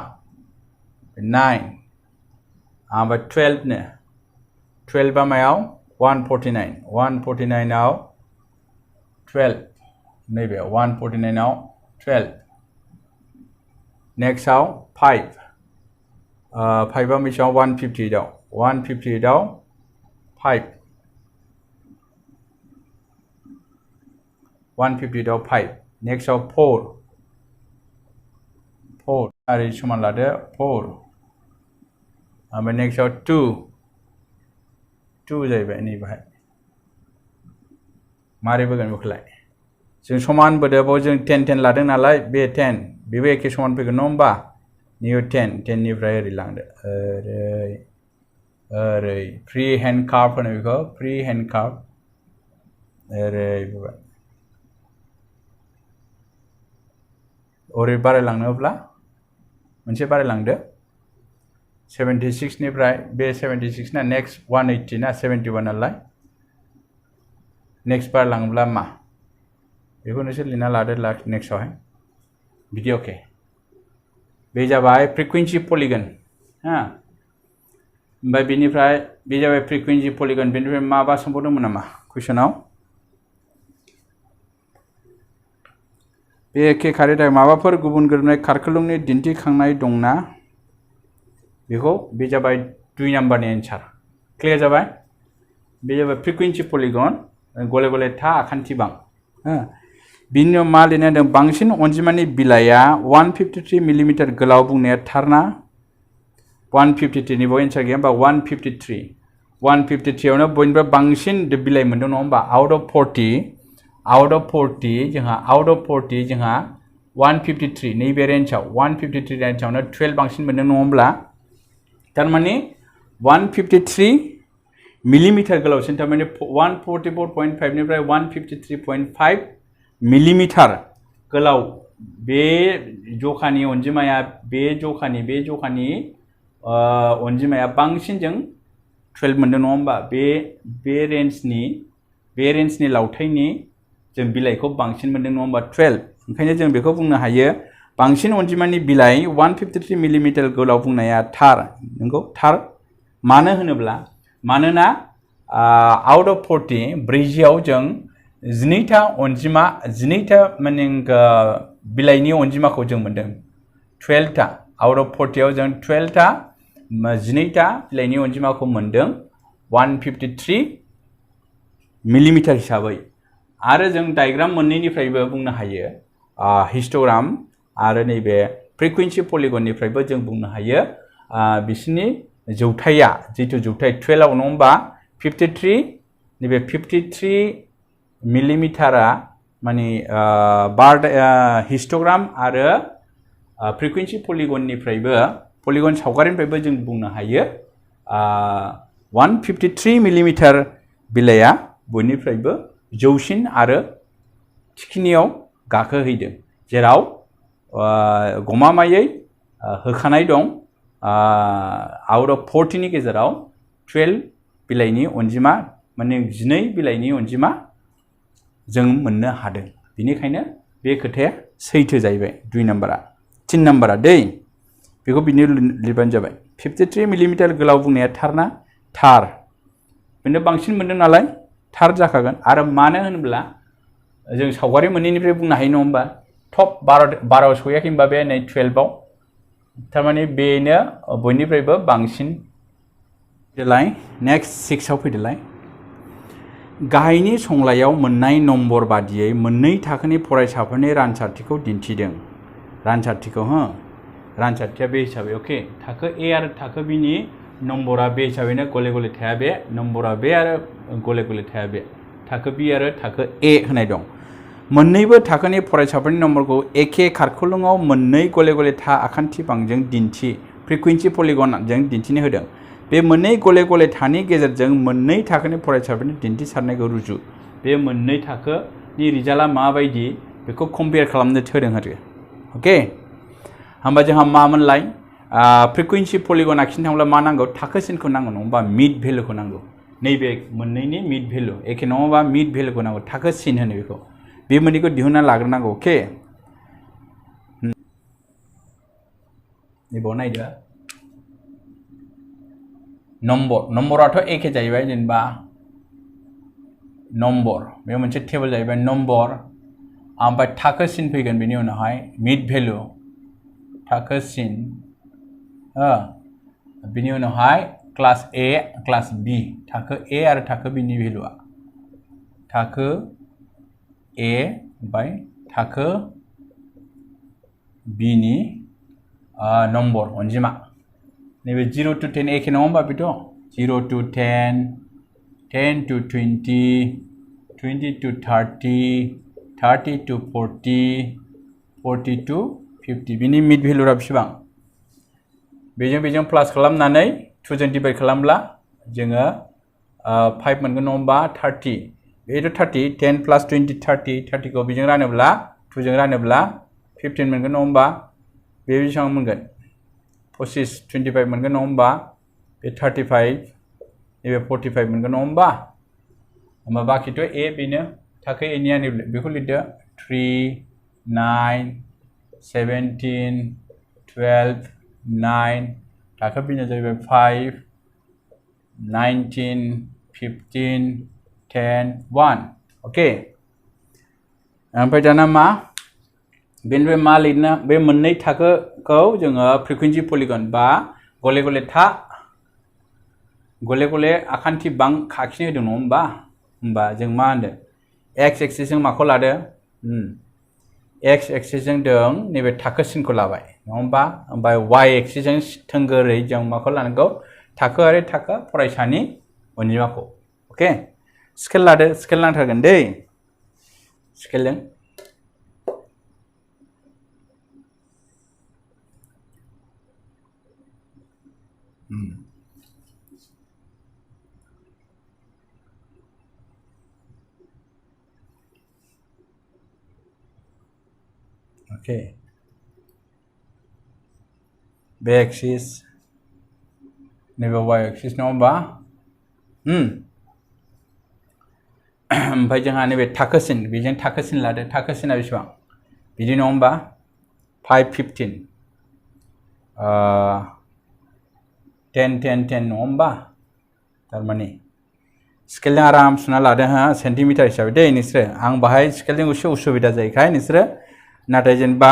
9 ओमफ्राय 12 नो 12 आ मायाव 149 आव 12 नैबे 149 आव 12 नेक्स्ट आव 5 5 आ बेसेबां 158 आव 5 158 आव 5 नेक्स्ट आव 4 ओरै समान लादो 4 ओमफ्राय नेक्स्ट आव 2 जाहैबाय नै बाहाय मारै बोगोन बेखौलाय जों समान बोदोबाव जों 10 10 लादों नालाय बे 10 बेबो एखे समान फैगोन नङा होमबा नियो 10 निफ्राय ओरै लांदो ओरै फ्री हेन्ड कार्भ होनो बेखौ फ्री हेन्ड कार्भ ओरै बोबाय ओरै बारायलांनोब्ला मोनसे बारायलांदो 76 निफ्राय बे 76 ना नेक्स्ट 180 ना 71 नालाय नेक्स्ट बारायलाङोब्ला मा बेखौ नोंसोर लिरना लादो नेक्स्टआवहाय बिदि अके बे जाबाय फ्रिकुवेन्सि पलिगन हा ओमफ्राय बेनिफ्राय बे जाबाय फ्रिकुवेन्सि पलिगन बेनिफ्राय माबा सोंबावदोंमोन नामा कुइसनाव बे एखे खारिथाय माबाफोर गुबुन गोरोबनाय खारखोलंनि दिन्थिखांनाय दंना बेखौ बे जाबाय 2 नाम्बारनि एन्सार क्लियार जाबाय बे जाबाय फ्रिकुवेन्सि पलिगन गले गले था आखान्थि बां बिनि उनाव मा लिरनाय दं बांसिन अनजिमानि बिलाइया 153 मिलिमिटार गोलाव बुंनाया थारना 153 नि एन्सार गैया होमबा 153 आवनो बयनिफ्राय बांसिन बिलाइ मोनदों नङा होमबा आउट अफ 40 जोंहा 153 नैबे रेन्जआव 153 रेन्जआवनो 12 बांसिन मोनदों नङा होमब्ला थारमाने 153 मिलिमिटार गोलावसिन थारमाने 144.5 निफ्राय 153.5 मिलिमिटार गोलाव बे जखानि अनजिमाया बे जखानि अनजिमाया बांसिन जों 12 मोनदों नङा होमबा बे रेन्जनि लावथायनि जों बिलाइखौ बांसिन मोनदों नङा होमबा 12 ओंखायनो जों बेखौ बुंनो हायो बांसिन अनजिमानि बिलाइ 153 मिलिमिटार गोलाव बुंनाया थार नंगौ थार मानो होनोब्ला मानोना आउट अफ 40 आव जों 12टा माने बिलाइनि अनजिमाखौ जों मोनदों 12टा आउट अफ 40 आव जों 12टा 12टा बिलाइनि अनजिमाखौ मोनदों 153 मिलिमिटार हिसाबै आरो जों डायग्राम मोननैनिफ्रायबो बुंनो हायो हिस्टोग्राम आरो नैबे फ्रिकुवेन्सि पलिगननिफ्रायबो जों बुंनो हायो बिसोरनि जौथाया जितु जौथाय 12 आव नङा होमबा 53 नैबे 53 मिलिमिटारा माने हिस्टोग्राम आरो फ्रिकुवेन्सि पलिगन सावगारिनिफ्रायबो जों बुंनो हायो 153 मिलिमिटार बिलाइया बयनिफ्रायबो जौसिन आरो थिखिनियाव गाखोहैदों जेराव गमामायै होखानाय दं आउट अफ 40 नि गेजेराव 12 बिलाइनि अनजिमा माने 12 बिलाइनि अनजिमा जों मोननो हादों बेनिखायनो बे खोथाया सैथो जाहैबाय 2 नाम्बारा 3 नाम्बारा दै बेखौ बिनो लिरबानो जाबाय 53 मिलिमिटार गोलाव बुंनाया थारना थार बेनो बांसिन मोनदों नालाय थार जाखागोन आरो मानो होनोब्ला जों सावगारि मोननैनिफ्राय बुंनो हायो नङा होमबा टप 12 सहैयाखै होमबा बे नै 12 आव थारमाने बेनो बयनिफ्रायबो बांसिन देलाय नेक्स्ट 6 आव फैदोलाय गाहायनि संलायाव मोननाय नम्बर बादियै मोननै थाखोनि फरायसाफोरनि रानसारथिखौ दिन्थिदों रानसारथिखौ रानसारथिया बे हिसाबै ओके थाखो ए आरो थाखो बी नि नम्बरा बे हिसाबैनो गले गले थाया बे नम्बरा बे आरो गले गले थाया बे थाखो बी आरो थाखो ए होनाय दं मोननैबो थाखोनि फरायसाफोरनि नम्बरखौ एखे खारखुलुङाव मोननै गले गले था आखान्थि बांजों दिन्थि फ्रिकुवेन्सि पलिगनजों दिन्थिनो होदों बे मोननै गले गले थानि गेजेरजों मोननै थाखोनि फरायसाफोरनि दिन्थिसारनायखौ रुजु बे मोननै थाखोनि रिजाल्टआ माबायदि बेखौ कम्पेयार खालामनो होदों आरो ओके होमबा जोंहा मामोनलाय फ्रिकुवेन्सि पलिगन आखिनो थांब्ला मा नांगौ थाखोसिनखौ नांगौ नङाबा मिड भेलुखौ नांगौ नैबे मोननैनि मिड भेलु एखे नङाबा मिड भेलुखौ नांगौ थाखोसिन होनो बेखौ बे मोननैखौ दिहुनना लाग्रोनांगौ अके नैबाव नायदो नम्बराथ' एखे जाहैबाय जेनेबा नम्बर बे मोनसे टेबल जाहैबाय नम्बर ओमफ्राय थाखोसिन फैगोन बेनि उनावहाय मिड भेलु थाखोसिन बिनि उनावहाय क्लास ए क्लास बी थाखो ए आरो थाखो बी नि भेलुआ थाखो ए ओमफ्राय थाखो बी नि नम्बर अनजिमा नैबे 0 to 10 एखे नङा होमबा Beth' 0 to 10 10 to 20 20 to 30 30 to 40 40 to 50 बिनि मिड भेलुआ बेसेबां बेजों प्लास खालामनानै 2 जों डिभाइड खालामब्ला जोङो 5 मोनगोन नङा होमबा 30 बेथ' 30 10 plus 20 30 30 खौ बेजों रानोब्ला 2 जों रानोब्ला 15 मोनगोन नङा होमबा बे बेसेबां मोनगोन 25 25 मोनगोन नङा होमबा बे 35 नैबे 45 मोनगोन नङा होमबा होमबा बाखिथ' ए बेनो थाखो ए निया बेखौ लिरदो 3 9 17 12 9 थाखो बिना जाहैबाय 5 19 15 10 1 ओके ओमफ्राय दाना मा बेनिफ्राय मा लिरनो बे मोननै थाखोखौ जोङो फ्रिकुवेन्सि पलिगन बा गले गले था गले गले आखान्थि बां आखिनो होदों नङा होमबा जों मा होनदों एक्स एक्सिसजों माखौ लादो एक्स एक्सिसजों जों नैबे थाखोसिनखौ लाबाय नङा होमबा ओमफ्राय वाइ एक्सिसजों थोंगोरै जों माखौ लानांगौ थाखो आरो थाखो फरायसानि अनजिमाखौ अके स्केल लादो स्केल नांथारगोन दै स्केलजों ओके बे एक्सिस नैबे वाइ एक्सिस नङा होमबा ओमफ्राय जोंहा नैबे थाखोसिन बेजों थाखोसिन लादो थाखोसिना बेसेबां बिदि नङा होमबा 5 15 10 10 10 नङा होमबा थारमाने स्केलजों आराम सुना लादो सेन्टिमिटार हिसाबै दै नोंसोरो आं बाहाय स्केलजों एसे उसुबिदा जायोखाय नोंसोरो नाथाय जेनेबा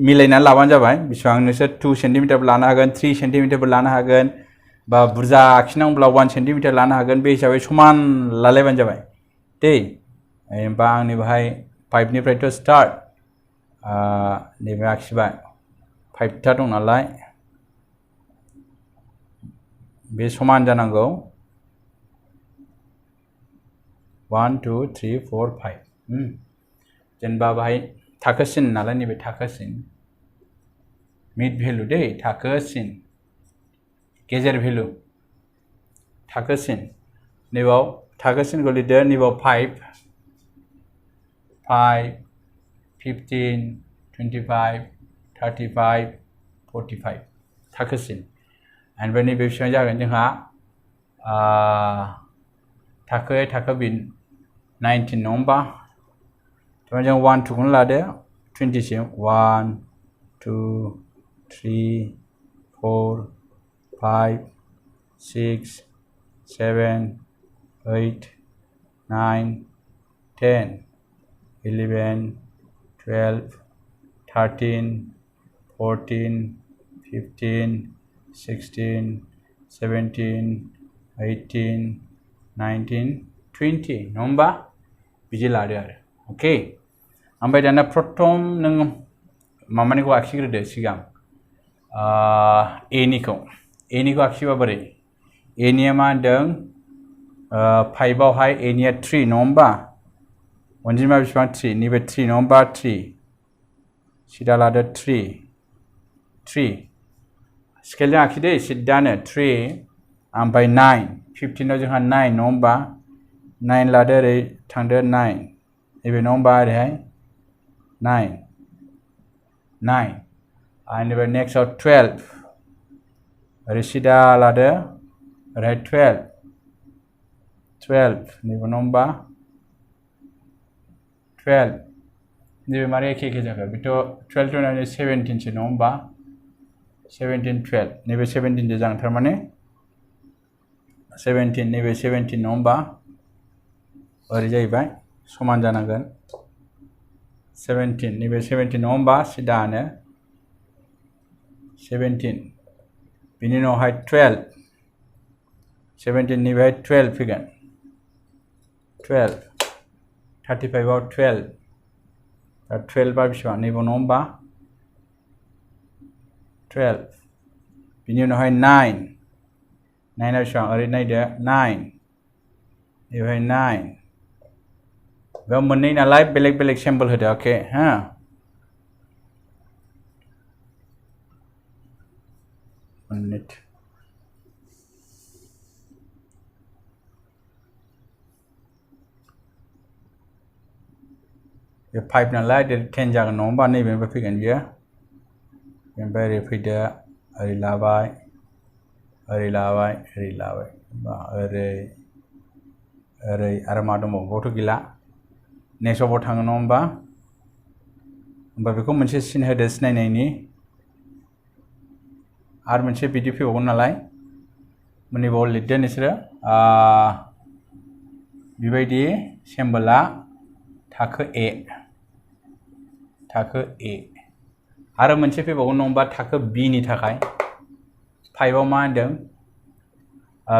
मिलायनानै लाबानो जाबाय बेसेबां नोंसोर 2 सेन्टिमिटारबो लानो हागोन 3 सेन्टिमिटारबो लानो हागोन बा बुरजा आखिनांगौब्ला 1 सेन्टिमिटार लानो हागोन बे हिसाबै समान लालायबानो जाबाय दै होमबा आंनि बाहाय 5 निफ्रायथ' स्टार्ट नैबे आखिबाय 5 था दं नालाय बे समान जानांगौ 1 2 3 4 5 जेनेबा बाहाय थाखोसिन नालाय नैबे थाखोसिन मिड भेलु दै थाखोसिन गेजेर भेलु थाखोसिन नैबाव थाखोसिनखौ लिरदो नैबाव 5 15 25 35 45 थाखोसिन ओमफ्राय नैबे बेसेबां जागोन जोंहा थाखो बि 19 नङा होमबा जों 1 2 खौनो लादो 20 सिम 1 2 3 4 5 6 7 8 9 10 11 12 13 14 15 16 17 18 19 20 नङा होमबा बिदि लादो आरो अके ओमफ्राय दाना प्रथम नों माबानिखौ आखिग्रोदो सिगां ए निखौ आखिबा बोरै ए निया मा होनदों 5 आवहाय ए निया 3 नङा होमबा अनजिमा बेसेबां 3 नैबे 3 नङा होमबा 3 सिदा लादो 3 स्केलजों आखिदो सिदानो 3 ओमफ्राय 9 15 आव जोंहा 9 नङा होमबा 9 लादो ओरै थांदो 9 नैबे नङा होमबा ओरैहाय 9 आरो नैबे नेक्स्टआव 12 ओरै सिदा लादो ओरैहाय 12 नैबे नङा होमबा 12 नैबे मारै एखे जाखो बेथ' 12 to 9 17 सो नङा होमबा 17 12 नैबे 17 जो जागोन थारमाने 17 नैबे 17 नङा होमबा ओरै जाहैबाय समान जानांगोन 17 नैबे 17 नङा होमबा सिदानो 17 बिनि उनावहाय 12 17 निफ्राय 12 फैगोन 12 35 आव 12 दा 12 बा बेसेबां नैबे नङा होमबा 12 बिनि उनावहाय 9 9 आ बेसेबां ओरै नायदो 9 बेवहाय 9 बेयाव मोननै नालाय बेलेग बेलेग सिम्बल होदो अके हा मिनिट बे 5 नालाय 10 जागोन नङा होमबा नैबेनिफ्राय फैगोन बियो बेनिफ्राय ओरै फैदो ओरै लाबाय ओरै लाबाय बा ओरै आरो मा दंबावो बावथ' गैला नेक्स्टआव बाव थाङो नङा होमबा ओमफ्राय बेखौ मोनसे सिन होदो सिनायनायनि आरो मोनसे बिदि फैबावगोन नालाय मोननैबाव लिरदो नोंसोरो बेबायदि सिम्बला थाखो ए आरो मोनसे फैबावगोन नङा होमबा थाखो बी नि थाखाय 5 आव मा होनदों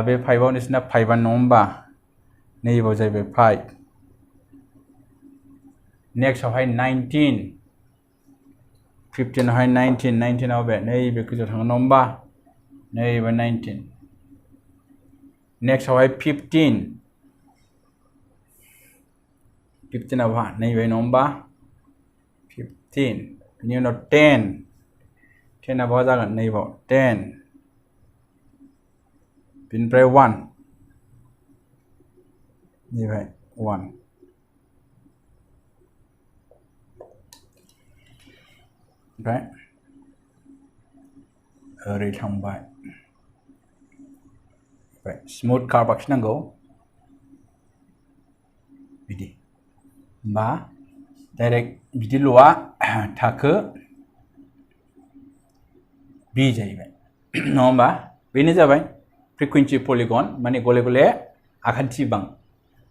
बे 5 आव नोंसिना 5 नङा होमबा नैबाव जाहैबाय 5 नेक्स्टआवहाय 19 15 आवहाय 19 आव बे नैबे गोजौआव थाङो नङा होमबा नैबे 19 नेक्स्टआवहाय 15 आवहा नैबे नङा होमबा 15 बिनि उनाव 10 आ बहा जागोन नैबाव 10 बिनिफ्राय 1 नैबाय 1 ओमफ्राय ओरै थांबाय स्मुथ कार्भ आखिनांगौ बिदि बा डाइरेक्ट बिदिल'आ थाखो बी जाहैबाय नङा होमबा बेनो जाबाय फ्रिकुवेन्सि पलिगन माने गले गले आखान्थि बां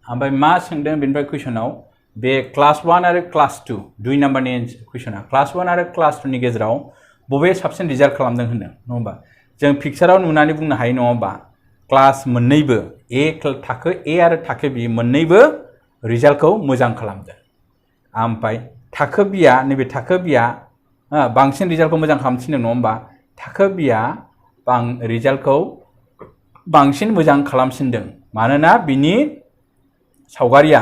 ओमफ्राय मा सोंदों बेनिफ्राय कुइसनाव बे क्लास 1 आरो क्लास 2 2 नाम्बारनि कुइसना क्लास 1 आरो क्लास 2 नि गेजेराव बबे साबसिन रिजाल्ट खालामदों होनदों नङा होमबा जों पिक्चाराव नुनानै बुंनो हायो नङा होमबा क्लास मोननैबो थाखो ए आरो थाखो बी मोननैबो रिजाल्टखौ मोजां खालामदों ओमफ्राय थाखो बीआ नैबे थाखो बीआ बांसिन रिजाल्टखौ मोजां खालामसिनदों नङा होमबा थाखो बीआ रिजाल्टखौ बांसिन मोजां खालामसिनदों मानोना बिनि सावगारिया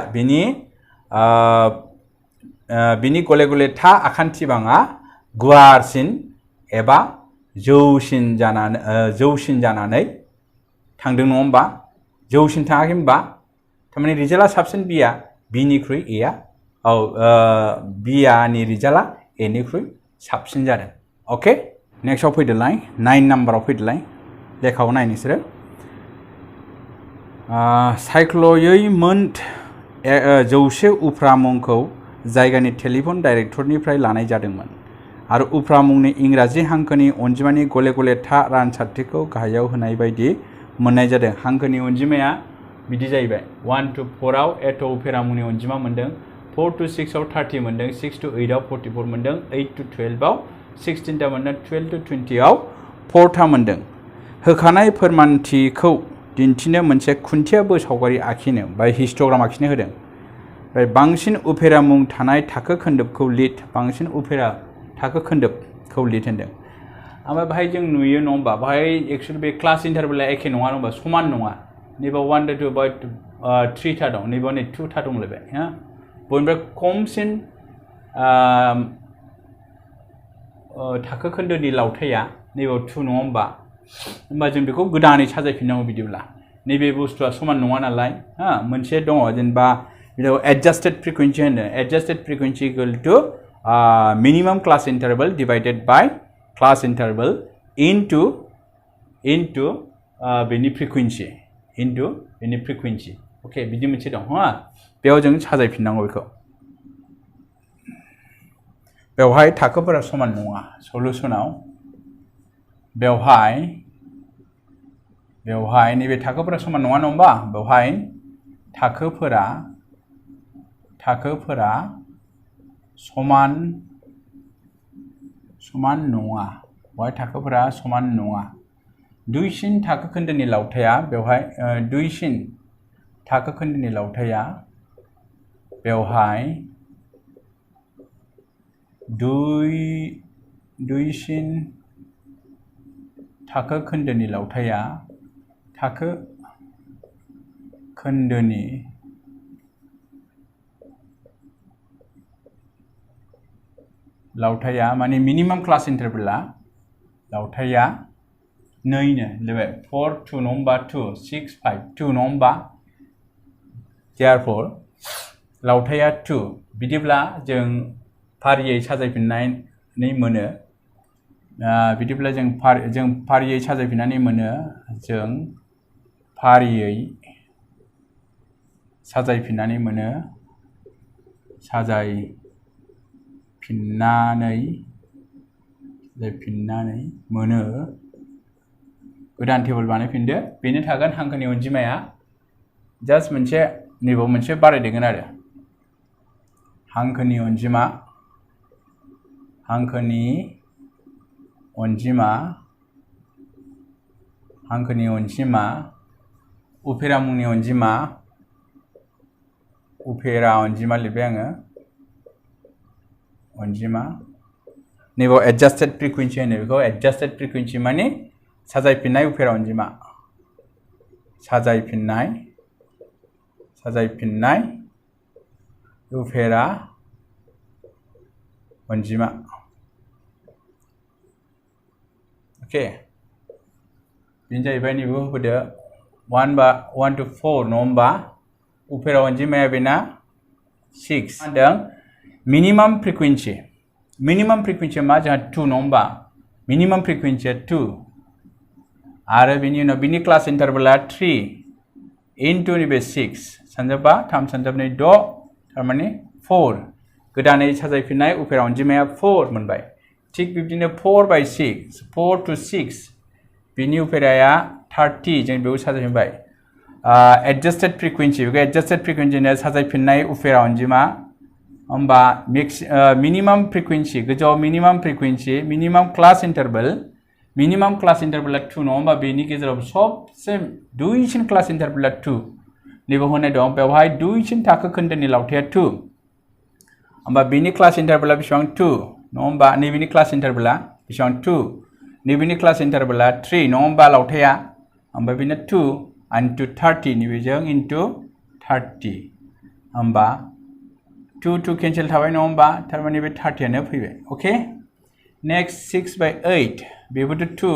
बिनि गले गले था आखान्थि बाङा गुवारसिन एबा जौसिन जानानै थांदों नङा होमबा जौसिन थाङाखै होमबा थारमाने रिजाल्टआ साबसिन बीआ बीनिख्रुइ एआ बीआनि रिजाल्टआ एनिख्रुइ साबसिन जादों अके नेक्स्टआव फैदोलाय 9 नाम्बाराव फैदोलाय लेखाखौ नाय नोंसोरो सायख्ल'यै मोन 100 उफ्रा मुंखौ जायगानि टेलिफन डाइरेक्टरनिफ्राय लानाय जादोंमोन आरो उफ्रा मुंनि इंराजि हांखोनि अनजिमानि गले गले था रानसारथिखौ गाहायाव होनाय बायदि मोननाय जादों हांखोनि अनजिमाया बिदि जाहैबाय 1 to 4 आव 8 उफेरा मुंनि अनजिमा मोनदों 4 to 6 आव 30 मोनदों 6 to 8 आव 44 मोनदों 8 to 12 आव 16 टा मोनदों 12 to 20 आव 4 टा मोनदों होखानाय फोरमानथिखौ दिन्थिनो मोनसे खुन्थियाबो सावगारि आखिनो बा हिस्टोग्राम आखिनो होदों ओमफ्राय बांसिन उफेरा मुं थानाय थाखो खोन्दोबखौ लिर बांसिन उफेरा थाखो खोन्दोबखौ लिर होनदों ओमफ्राय बाहाय जों नुयो नङा होमबा बाहाय एक्चुअलि बे क्लास इन्टारभेला एखे नङा होमबा समान नङा नैबे 1 to 2 बा 3 था दं नैबे 2 था दंलायबाय हा बयनिफ्राय खमसिन थाखो खोन्दोनि लावथाया नैबे 2 नङा होमबा जों बेखौ गोदानै साजायफिननांगौ बिदिब्ला नैबे बुस्थुआ समान नङा नालाय हा मोनसे दङ जेनेबा adjusted frequency होनो adjusted frequency equal to minimum class interval divided by class interval into बेनि frequency into बेनि frequency ओके बिदि मोनसे दं हा बेयाव जों साजायफिननांगौ बेखौ बेवहाय थाखोफोरा समान नङा सलुशनाव बेवहाय नैबे थाखोफोरा समान नङा होमबा बेवहाय थाखोफोरा समान नङा बेवहाय थाखोफोरा समान नङा दुइसिन थाखो खोन्दोनि लावथाया बेवहाय दुइसिन थाखो खोन्दोनि लावथाया बेवहाय दुइसिन थाखो खोन्दोनि लावथाया थाखो खोन्दोनि लावथाया माने मिनिमाम क्लास इन्टारभेला लावथाया 2 नो लेबाय 4 2 नङा होमबा 2 6 5 2 नङा होमबा therefore लावथाया 2 बिदिब्ला जों फारियै साजायफिननानै मोनो बिदिब्ला जों फारियै साजायफिननानै मोनो जों फारियै साजायफिननानै मोनो गोदान टेबल बानायफिनदो बेनो थागोन हांखोनि अनजिमाया जास्ट मोनसे नैबाव मोनसे बारायदेरगोन आरो हांखोनि अनजिमा उफेरा मुंनि अनजिमा लिरबाय आङो अनजिमा नैबाव एडजास्टेड फ्रिकुवेन्सि होनो बेखौ एडजास्टेड फ्रिकुवेन्सि माने साजायफिननाय उफेरा अनजिमा साजायफिननाय उफेरा अनजिमा ओके बेनो जाहैबाय नैबेखौ होफैदो 1 to 4 नङा होमबा उफेरा अनजिमाया बेना 6 होनदों मिनिमाम फ्रिकुवेन्सिया मा जोंहा 2 नङा होमबा मिनिमाम फ्रिकुवेन्सिया 2 आरो बेनि उनाव बिनि क्लास इन्टारभेला 3 इनटु नैबे 6 सानजाबा 3 सानजाबनै 6 थारमाने 4 गोदानै साजायफिननाय उफेरा अनजिमाया 4 मोनबाय थिग बिब्दिनो 4 to 6 बिनि उफेराया 30 जों बेखौ साजायफिनबाय एडजास्टेड फ्रिकुवेन्सि बेखौ एडजास्टेड फ्रिकुवेन्सिनो साजायफिननाय उफेरा अनजिमा होमबा मिनिमाम फ्रिकुवेन्सि गोजौआव मिनिमाम क्लास इन्टारभेला 2 नङा होमबा बेनि गेजेराव सबसे दुइसिन क्लास इन्टारभेला 2 नैबे होनाय दं बेवहाय दुइसिन थाखो खोन्दोनि लावथाया 2 होमबा बेनि क्लास इन्टारभेला बेसेबां 2 नङा होमबा नैबेनि क्लास इन्टारभेला बेसेबां 2 नैबेनि क्लास इन्टारभेला 3 नङा होमबा लावथाया ओमफ्राय बेनो 2 into 30 नैबेजों into 30 होमबा 2 केन्सेल थाबाय नङा होमबा थारमाने बे 30आनो फैबाय अके नेक्स्ट 6/8 बेबोथ' 2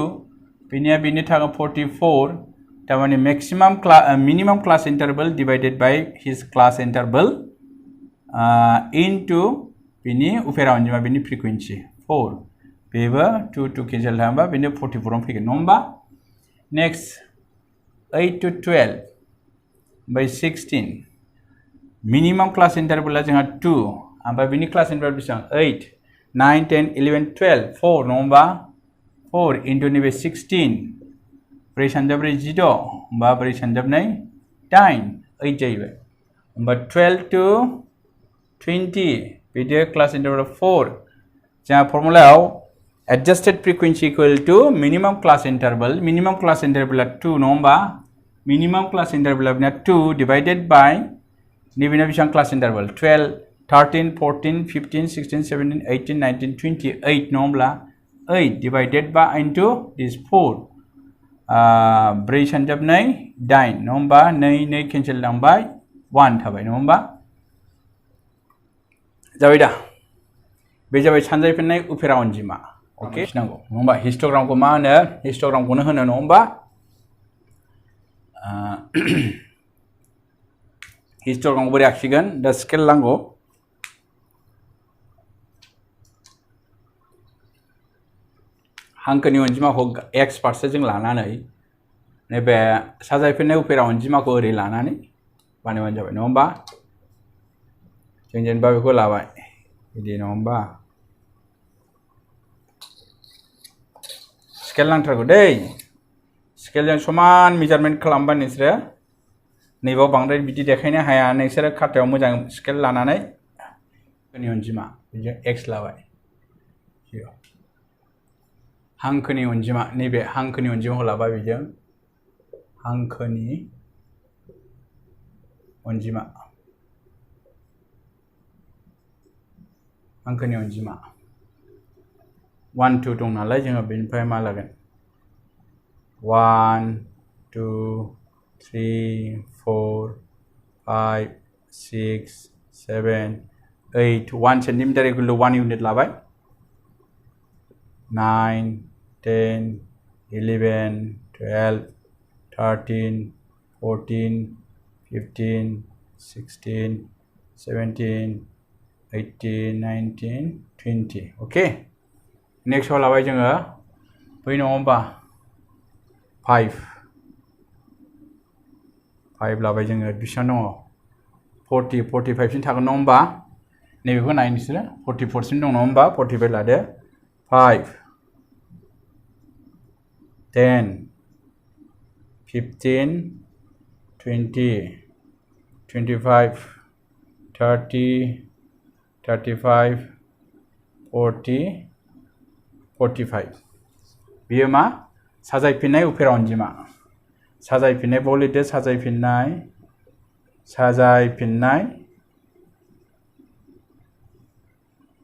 बेनि थाखाय 44 थारमाने minimum class interval divided by his class interval into बेनि उफेरा अनजिमा बेनि फ्रिकुवेन्सि 4 बेबो 2 केन्सेल थाङोबा बेनो 44 आव फैगोन नङा होमबा next 8 to 12 by 16 minimum class इन्टारभेला जोंहा 2 ओमफ्राय बेनि क्लास इन्टारभेल बेसेबां 8 9 10 11 12 4 नङा होमबा 4 इनटु नैबे 16 4 सानजाब्रै 16 होमबा 4 सानजाबनै 8 जाहैबाय होमबा 12 to 20 बिदि क्लास इन्टारभेल 4 जोंहा फर्मुलायाव adjusted frequency equal to minimum class इन्टारभेला 2 नङा होमबा minimum class interval of 2 divided by nibina bisang class interval 12 13 14 15 16 17 18 19 20 8 nombla 8 divided by into this 4 ब्रै सानजाब नै दाइन नङा होमबा नै cancel लांबाय 1 थाबाय नङा होमबा जाबाय दा बे जाबाय सानजायफिननाय उफेरा अनजिमा ओके नांगौ नङा होमबा हिस्टोग्रामखौ मा होनो हिस्टोग्रामखौनो होनो नङा होमबा हिस्टोग्रामखौ बोरै आखिगोन दा स्केल नांगौ हांखोनि अनजिमाखौ x फारसे जों लानानै नैबे साजायफिननाय उफेरा अनजिमाखौ ओरै लानानै बानायबानो जाबाय नङा होमबा जों जेनेबा बेखौ लाबाय बिदि नङा होमबा स्केल नांथारगौ दै स्केलजों समान मेजारमेन्ट खालामबा नोंसोरो नैबाव बांद्राय बिदि देखायनो हाया नोंसोरो खातायाव मोजां स्केल लानानै हांखोनि अनजिमा बिदिनो x लाबाय हांखोनि अनजिमा नैबे हांखोनि अनजिमाखौ लाबाय बिजों हांखोनि अनजिमा हांखोनि अनजिमा 1 2 दं नालाय जोङो बेनिफ्राय मा लागोन 1 2 3 4 5 6 7 8 1 सेन्टिमिटार इक्वल टु 1 इउनिट लाबाय 9 10 11 12 13 14 15 16 17 18 19 20 ओके नेक्स्ट आव लाबाय जोङो बै नङा होमबा 5 लाबाय जोङो बेसेबां दङ 40 45 सिम थागोन नङा होमबा नैबेखौ नाय नोंसोरो 44 सिम दं नङा होमबा 45 लादो 5 10 15 20 25 30 35 40 45 बेयो मा साजायफिननाय उफेरा अनजिमा साजायफिननाय बलिदो साजायफिननाय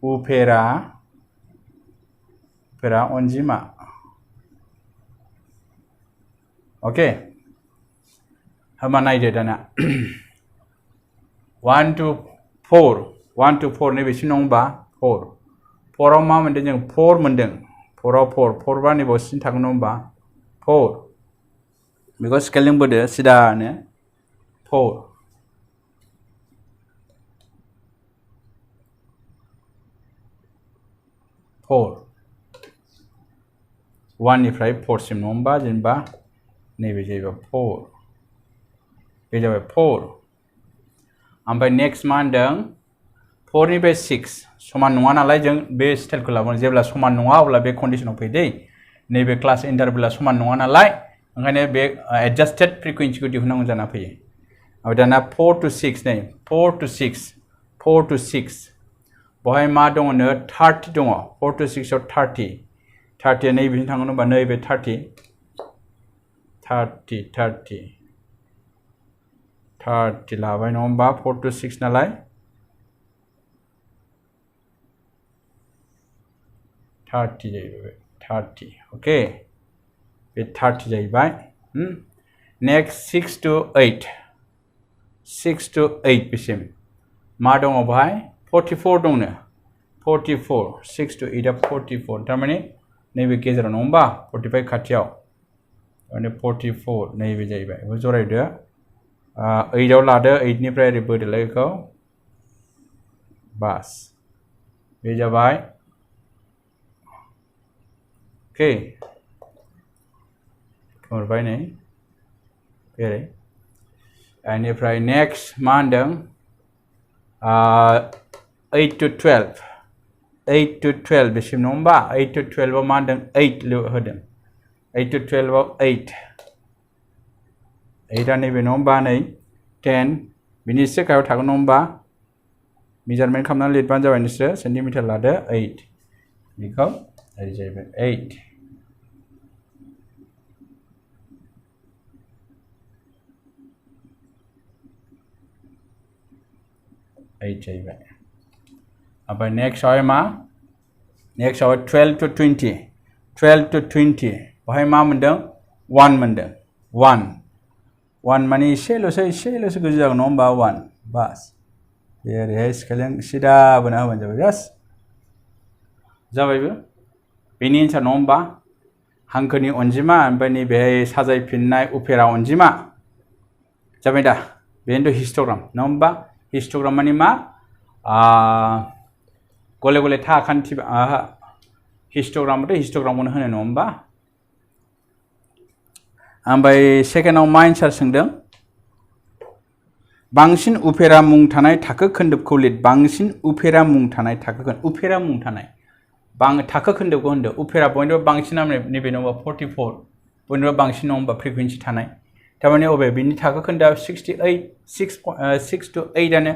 उफेरा अनजिमा ओके होमबा नायदो दाना 1 to 4 नैबेसिम नङा होमबा 4 आव मा मोनदों जों 4 मोनदों 4 आव 4 बा नैबेसिम थागोन नङा होमबा 4 बेखौ स्केलिं बोदो सिदानो 4 1 निफ्राय 4 सिम नङा होमबा जेनेबा नैबे जाहैबाय 4 बे जाबाय 4 ओमफ्राय नेक्स्ट मा होनदों 4 निफ्राय 6 समान नङा नालाय जों बे स्टाइलखौ लाबोनो जेब्ला समान नङा अब्ला बे कन्डिशनाव फैयो दै नैबे क्लास इन्टारभेला समान नङा नालाय ओंखायनो बे एडजास्टेड फ्रिकुवेन्सिखौ दिहुननांगौ जाना फैयो ओमफ्राय दाना 4 to 6 नै 4 to 6 बहाय मा दङनो 30 दङ 4 to 6 आव 30 नैबेसिम थांगोन होनबा नैबे 30 लाबाय नङा होमबा 4 to 6 नालाय 30 जाहैबाय 30 ओके बे 30 जाहैबाय नेक्स्ट 6 to 8 बेसिम मा दङ बहाय 44 दंनो 44 6 to 8 आ 44 थारमाने नैबे गेजेराव नङा होमबा 45 खाथियाव माने 44 नैबे जाहैबाय बेखौ जरायदो 8 आव लादो 8 निफ्राय ओरै बोदोलाय बेखौ बास बे जाबाय ओके खोमोरबाय नै बेरै बेनिफ्राय नेक्स्ट मा होनदों 8 to 12 बेसिम नङा होमबा 8 to 12 आव मा होनदों 8 होदों 8 to 12 आव 8 आ नैबे नङा होमबा नै 10 बिनि एसे गाहायाव थागोन नङा होमबा मेजारमेन्ट खालामनानै लिरबानो जाबाय नोंसोरो सेन्टिमिटार लादो 8 बेखौ ओरै जाहैबाय 8 8 जाहैबाय ओमफ्राय नेक्स्टआवहाय मा नेक्स्टआवहाय 12 to 20 12 to 20 बेवहाय मा मोनदों 1 मोनदों 1 माने एसेल'सो गोजौ जागोन नङा होमबा 1 बास बे ओरैहाय स्केलिं सिदा बोना होबानो जाबाय जास्ट जाबायबो बेनि एन्सार नङा होमबा हांखोनि अनजिमा ओमफ्राय नैबेहाय साजायफिननाय उफेरा अनजिमा जाबाय दा बेनोथ' हिस्ट'ग्राम नङा होमबा हिस्ट'ग्राम माने मा गले गले था खान्थि हिस्ट'ग्रामबाथ' हिस्ट'ग्रामखौनो होनो नङा होमबा ओमफ्राय सेकेन्डआव मा एन्सार सोंदों बांसिन उफेरा मुं थानाय थाखो खोन्दोबखौ लिर बांसिन उफेरा मुं थानाय थाखो खोन्दोब उफेरा मुं थानाय थाखो खोन्दोबखौ होनदों उफेरा बयनिबो बांसिन नैबे नङा 44 बयनिबो बांसिन नङा होमबा फ्रिकुवेन्सि थानाय थारमाने अबे बिनि थाखो खोन्दोआ 68 6 to 8 आनो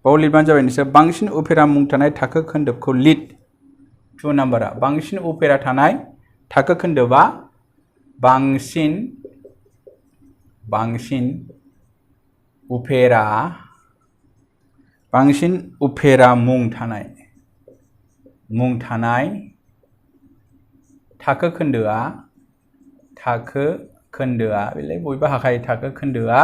बाव लिरबानो जाबाय नोंसोर बांसिन उफेरा मुं थानाय थाखो खोन्दोबखौ लिर 2 नाम्बारा बांसिन उफेरा थानाय थाखो खोन्दोबा बांसिन उफेरा मुं थानाय थाखो खोन्दोआ बेलाय बयबो हाखायो थाखो खोन्दोआ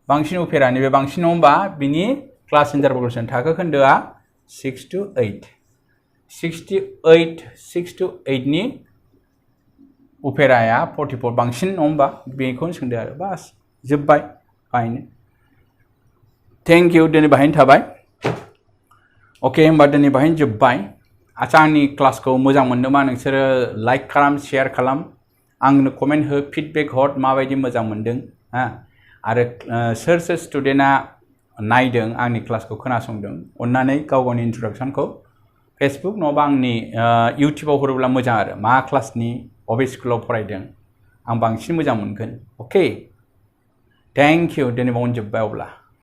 बांसिन उफेरा नैबे बांसिन नङा होमबा बिनि क्लास इन्टारभेलसन थाखो खोन्दोआ 6 to 8 6 to 8 नि उफेराया 44 बांसिन नङा होमबा बेखौनो सोंदो आरो बास जोब्बाय फाइन थेंक इउ दिनै बाहायनो थाबाय अके होमबा दिनै बाहायनो जोब्बाय आच्चा आंनि क्लासखौ मोजां मोनदोंबा नोंसोरो लाइक खालाम शेयार खालाम आंनो कमेन्ट हो फिडबेक हर माबायदि मोजां मोनदों आरो सोर स्टुडेन्टआ नायदों आंनि क्लासखौ खोनासंदों अन्नानै गावनि इन्ट्रडक्सनखौ फेसबुक नङाबा आंनि इउटिउबाव हरोब्ला मोजां आरो मा क्लासनि अबे स्कुलाव फरायदों आं बांसिन मोजां मोनगोन अके थेंक इउ दिनै बावनो जोब्बाय अब्ला